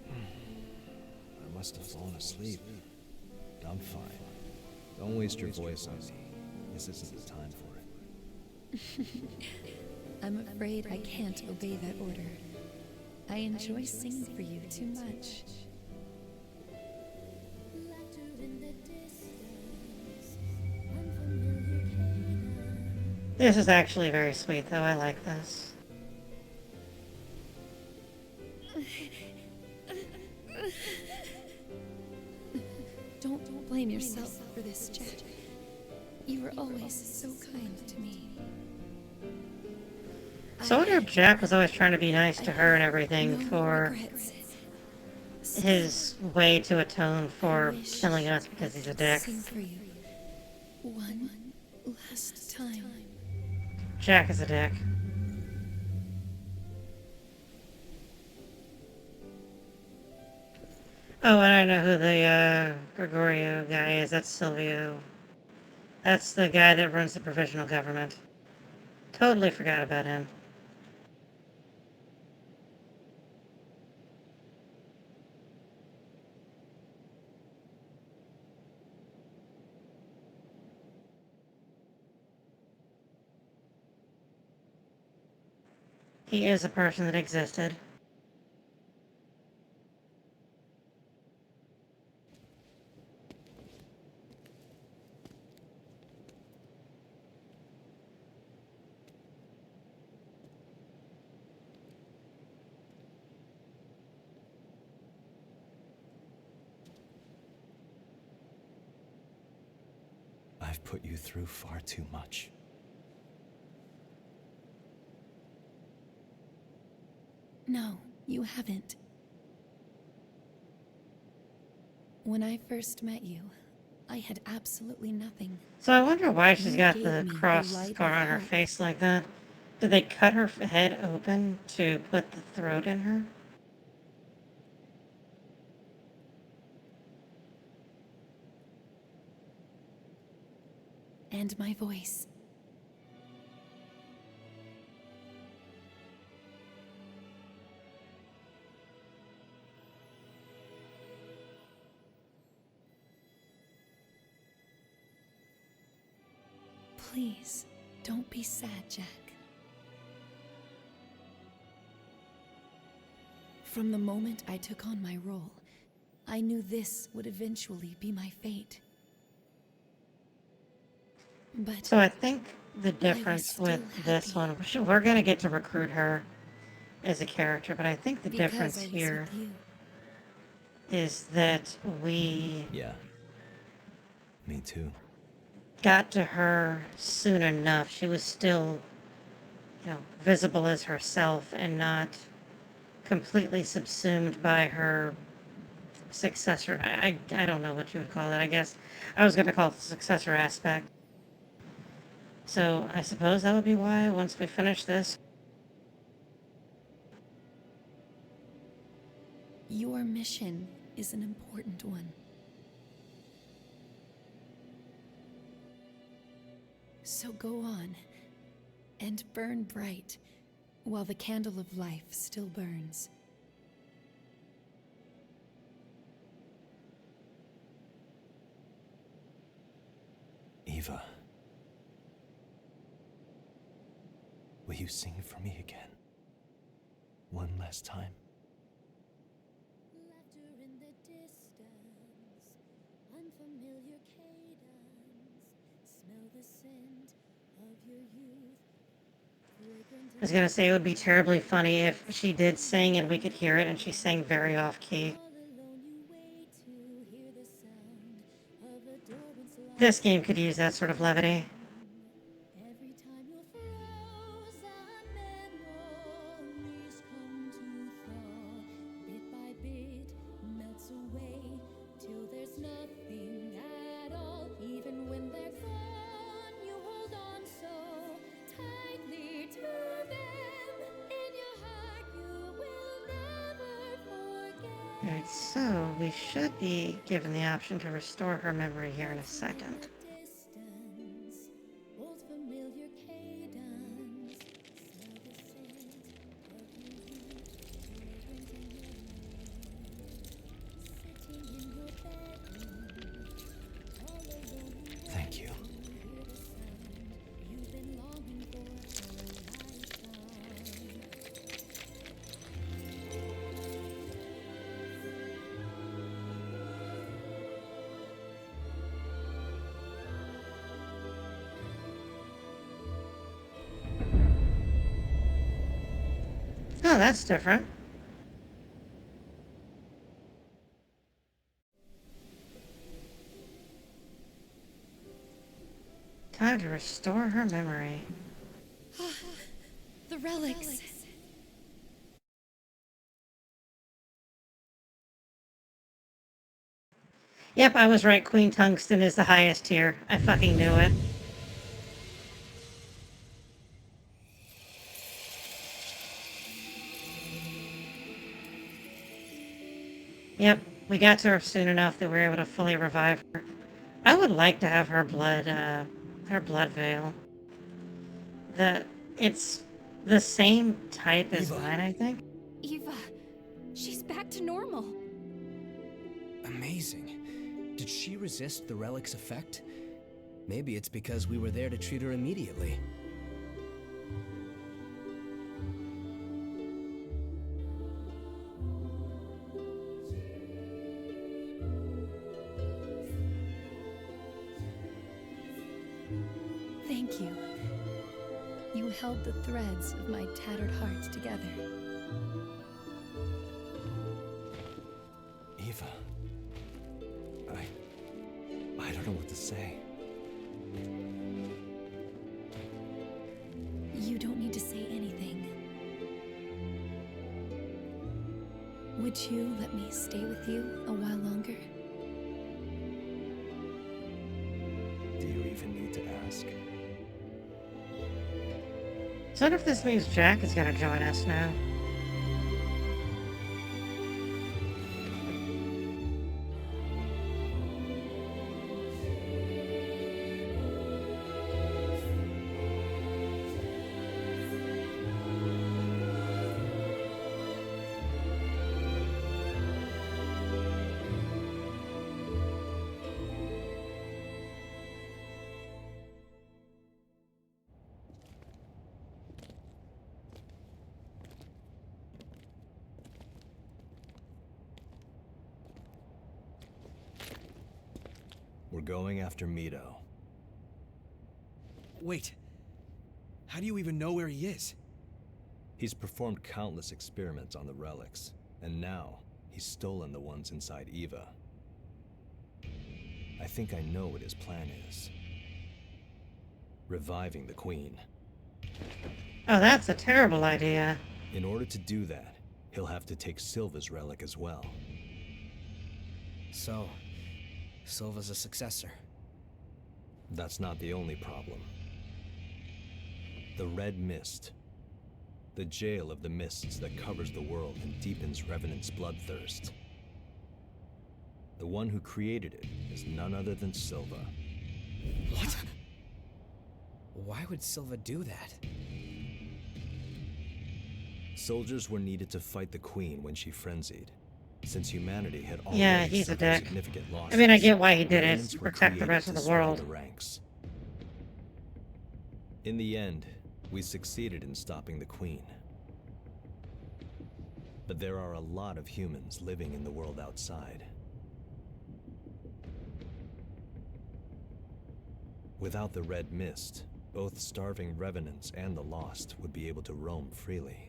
C: I must have fallen asleep. I'm fine. Don't waste your voice on me. This isn't the time for it.
M: I'm afraid I can't obey that order. I enjoy singing for you too much.
A: This is actually very sweet, though. I like this.
M: Don't blame yourself for this, Jack. You were always so kind to me.
A: So I wonder if Jack was always trying to be nice to her and everything for his way to atone for killing us because he's a dick.
M: Sing for you. One last time.
A: Jack is a dick. Oh, and I know who the Gregorio guy is. That's Silvio. That's the guy that runs the provisional government. Totally forgot about him. He is a person that existed.
C: I've put you through far too much.
M: No, you haven't. When I first met you, I had absolutely nothing.
A: So I wonder why she's
M: You
A: got
M: gave
A: the
M: me
A: cross
M: light
A: scar
M: of
A: on her
M: hope.
A: face like that. Did they cut her head open to put the throat in her?
M: And my voice. Please, don't be sad, Jack. From the moment I took on my role, I knew this would eventually be my fate. But
A: So I think the difference with this one, we're gonna get to recruit her as a character, but I think the
M: because
A: difference
M: I was
A: here
M: with you,
A: is that we
C: Yeah. Me too.
A: got to her soon enough. She was still, visible as herself and not completely subsumed by her successor. I don't know what you would call it. I guess I was going to call it the successor aspect. So I suppose that would be why once we finish this.
M: your mission is an important one. So go on and burn bright while the candle of life still burns.
C: Eva. Will you sing for me again? One last time?
K: Laughter in the distance, unfamiliar cadence. Smell the scent of your youth.
A: I was going to say it would be terribly funny if she did sing and we could hear it and she sang very off key. This game could use that sort of levity.
K: Every time your frozen memories come to thaw, bit by bit melts away till there's nothing at all. Even when they're gone, you hold on so tightly to them. In your heart, you will never forget.
A: Alright, so we should be given the option to restore her memory here in a second.
K: Old familiar cadence, smell the scent of your youth, fragrant in your hair, sitting in your bedroom, all alone.
C: Thank you.
K: Hear the sound you've been longing for a lifetime.
A: Oh, that's different. Time to restore her memory.
M: The relics.
A: Yep, I was right. Queen Tungsten is the highest tier. I fucking knew it. Yep, we got to her soon enough that we were able to fully revive her. I would like to have her blood veil. It's the same type as mine, I think.
H: Eva, she's back to normal.
O: Amazing. Did she resist the relic's effect? Maybe it's because we were there to treat her immediately.
M: Thank you. You held the threads of my tattered heart together.
C: Eva. I don't know what to say.
M: You don't need to say anything. Would you let me stay with you a while longer?
C: Do you even need to ask?
A: So what if this means Jack is gonna join us now?
C: We're going after Mito.
O: Wait. How do you even know where he is?
C: He's performed countless experiments on the relics, and now he's stolen the ones inside Eva. I think I know what his plan is. Reviving the Queen.
A: Oh, that's a terrible idea.
C: In order to do that, he'll have to take Silva's relic as well.
O: So, Silva's a successor.
C: That's not the only problem. The Red Mist. The jail of the mists that covers the world and deepens Revenant's bloodthirst. The one who created it is none other than Silva.
O: What? Why would Silva do that?
C: Soldiers were needed to fight the Queen when she frenzied. Since humanity had
A: Yeah,
C: already
A: he's a
C: suffered
A: dick.
C: significant losses,
A: I mean, I get why he did it.
C: Revenants
A: It's to
C: were
A: protect the
C: created
A: rest of
C: to
A: the
C: swell
A: world.
C: the ranks. In the end, we succeeded in stopping the Queen. But there are a lot of humans living in the world outside. Without the Red Mist, both starving Revenants and the Lost would be able to roam freely.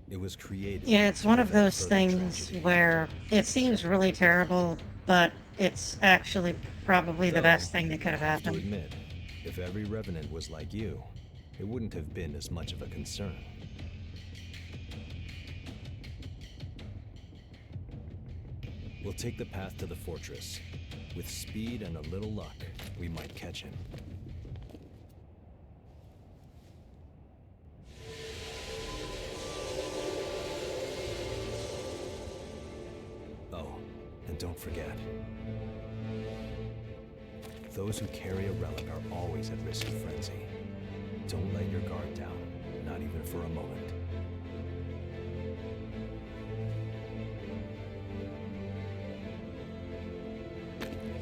C: It was created.
A: Yeah, it's
C: to
A: one of
C: prevent
A: those
C: further
A: things
C: tragedy.
A: where it seems really terrible, but it's actually probably the
C: Though,
A: best thing that could have
C: I have to
A: happened.
C: admit, if every Revenant was like you, it wouldn't have been as much of a concern. We'll take the path to the fortress. With speed and a little luck, we might catch him. Oh, and don't forget. Those who carry a relic are always at risk of frenzy. Don't let your guard down, not even for a moment.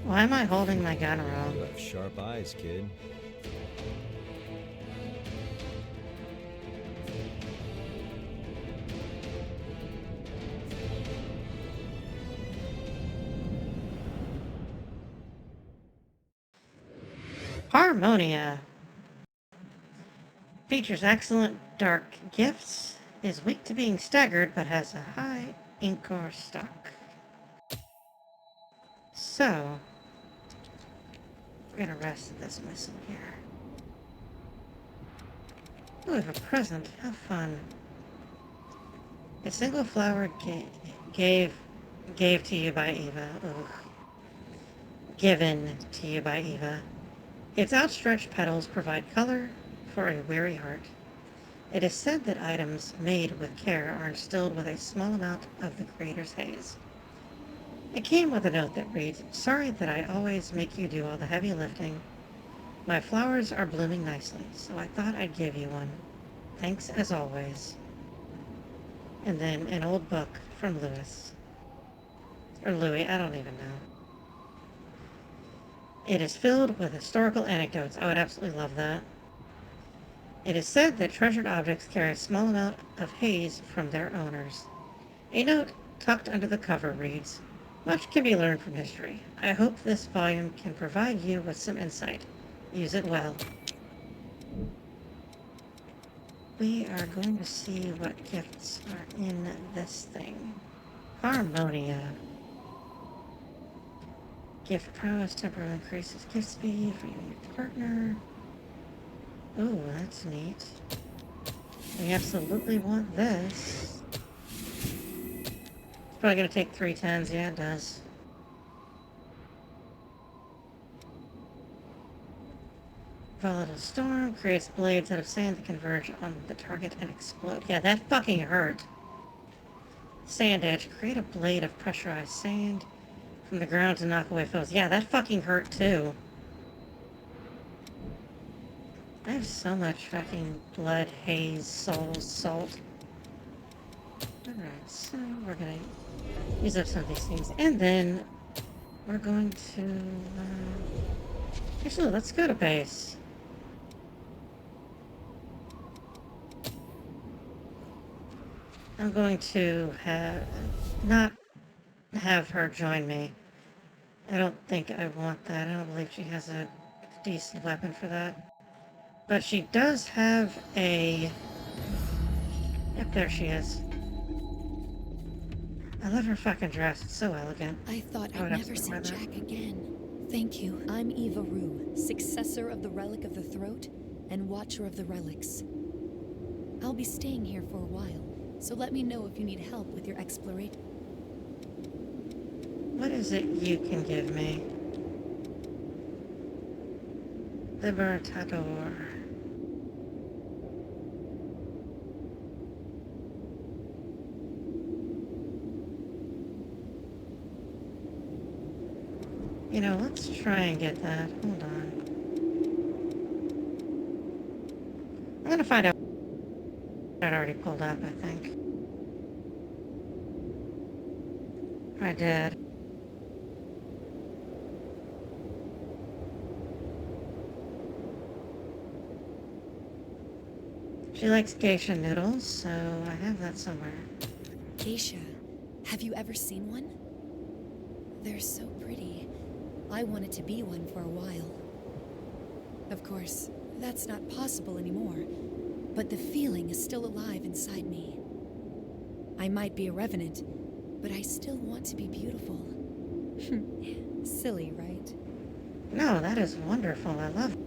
A: Why am I holding my gun wrong?
C: You have sharp eyes, kid.
A: Harmonia. Features excellent dark gifts. Is weak to being staggered, but has a high Inkor stock. So, we're gonna rest this missile here. Ooh, we have a present. How fun. A single flower gave to you by Eva. Ugh. Given to you by Eva. Its outstretched petals provide color for a weary heart. It is said that items made with care are instilled with a small amount of the Creator's haze. It came with a note that reads, "Sorry that I always make you do all the heavy lifting. My flowers are blooming nicely, so I thought I'd give you one. Thanks as always." And then an old book from Lewis. Or Louis, I don't even know. It is filled with historical anecdotes. I would absolutely love that. It is said that treasured objects carry a small amount of haze from their owners. A note tucked under the cover reads, "Much can be learned from history. I hope this volume can provide you with some insight. Use it well." We are going to see what gifts are in this thing. Harmonia. Gift prowess temporarily increases gift speed for you and your partner. Ooh, that's neat. We absolutely want this. It's probably gonna take 3 tens. Yeah, it does. Volatile storm creates blades out of sand that converge on the target and explode. Yeah, that fucking hurt. Sand edge. Create a blade of pressurized sand from the ground to knock away foes. Yeah, that fucking hurt too. I have so much fucking blood, haze, souls, salt. Alright, so we're gonna use up some of these things. And then we're going to... Actually, let's go to base. I'm going to not have her join me. I don't think I want that. I don't believe she has a decent weapon for that. But she does have a... Yep, there she is. I love her fucking dress. It's so elegant.
M: I thought I'd never see Jack again. Thank you. I'm Eva Rue, successor of the Relic of the Throat and Watcher of the Relics. I'll be staying here for a while, so let me know if you need help with your exploration.
A: What is it you can give me? Libertador. You know, let's try and get that. Hold on. I'm gonna find out. That already pulled up, I think. I did. She likes geisha noodles, so I have that somewhere.
M: Geisha? Have you ever seen one? They're so pretty. I wanted to be one for a while. Of course, that's not possible anymore, but the feeling is still alive inside me. I might be a revenant, but I still want to be beautiful. Silly, right?
A: No, that is wonderful. I love it.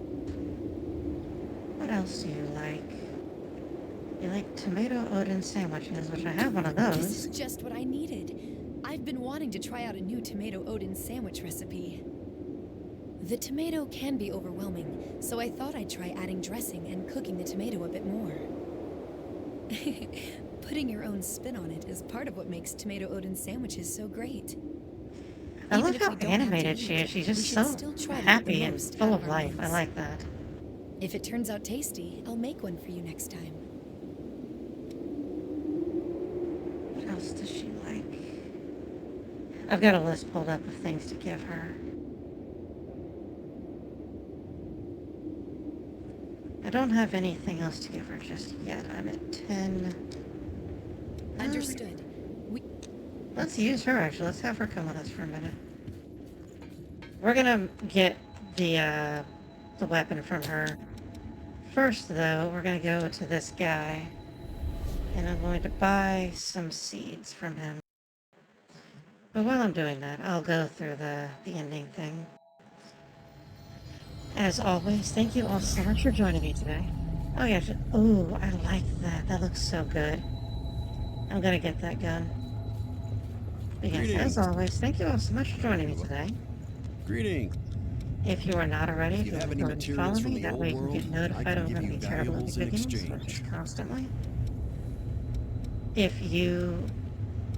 A: What else do you like? You like tomato Odin sandwiches, which I have one of those.
M: This is just what I needed. I've been wanting to try out a new tomato Odin sandwich recipe. The tomato can be overwhelming, so I thought I'd try adding dressing and cooking the tomato a bit more. Putting your own spin on it is part of what makes tomato Odin sandwiches so great.
A: I love how animated she is. She's just so happy and full of life. I like that.
M: If it turns out tasty, I'll make one for you next time.
A: What else does she like? I've got a list pulled up of things to give her. I don't have anything else to give her just yet. I'm at 10.
M: Understood.
A: Let's use her, actually. Let's have her come with us for a minute. We're gonna get the weapon from her. First, though, we're going to go to this guy, and I'm going to buy some seeds from him. But while I'm doing that, I'll go through the ending thing. As always, thank you all so much for joining me today. Oh yeah, ooh, I like that. That looks so good. I'm gonna get that gun. But yes, as always, thank you all so much for joining me today.
G: Greetings.
A: If you are not already,
G: If
A: if
G: you
A: you
G: have
A: want
G: any
A: to go and follow
G: materials from
A: me,
G: the
A: that
G: old
A: way you can
G: world,
A: get notified
G: I
A: when
G: can
A: I'm
G: give
A: going to
G: you
A: be terrible at
G: valuables
A: video
G: in
A: games, which
G: exchange.
A: is constantly. If you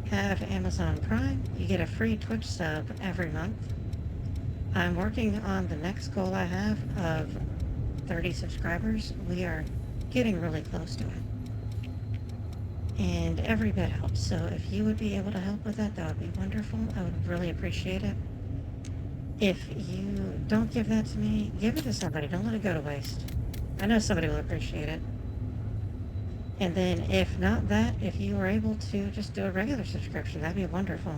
A: have Amazon Prime, you get a free Twitch sub every month. I'm working on the next goal I have of 30 subscribers. We are getting really close to it. And every bit helps, so if you would be able to help with that, that would be wonderful. I would really appreciate it. If you don't give that to me, give it to somebody. Don't let it go to waste. I know somebody will appreciate it. And then if not that, if you were able to just do a regular subscription, that'd be wonderful.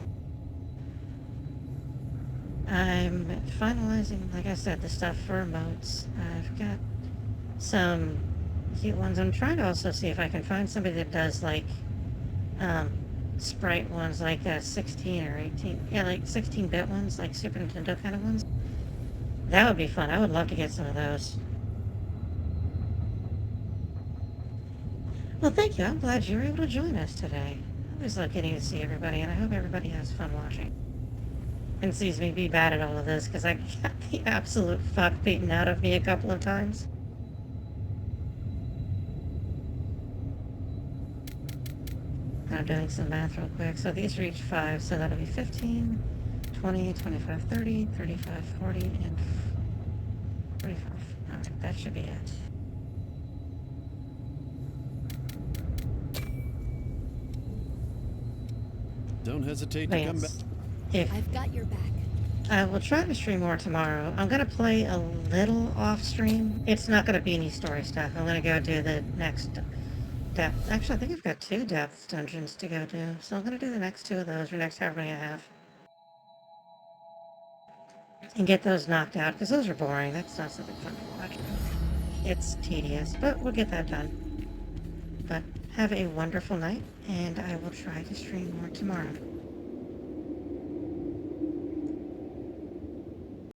A: I'm finalizing, like I said, the stuff for emotes. I've got some cute ones. I'm trying to also see if I can find somebody that does like sprite ones, like 16 or 18, yeah, like 16-bit ones, like Super Nintendo kind of ones. That would be fun. I would love to get some of those. Well, thank you. I'm glad you were able to join us today. I always love getting to see everybody, and I hope everybody has fun watching. And sees me be bad at all of this, because I got the absolute fuck beaten out of me a couple of times. I'm doing some math real quick. So these reach 5, so that'll be 15, 20, 25, 30, 35, 40, and 45. Alright, that should be it.
G: Don't hesitate
A: But
G: to come back.
A: yes,
M: I've got your back.
A: I will try to stream more tomorrow. I'm going to play a little off stream. It's not going to be any story stuff. I'm going to go do the next depth. Actually, I think I've got 2 depth dungeons to go do. So I'm going to do the next 2 of those, or next however many I have. And get those knocked out, because those are boring. That's not something fun to watch. It's tedious, but we'll get that done. But have a wonderful night, and I will try to stream more tomorrow.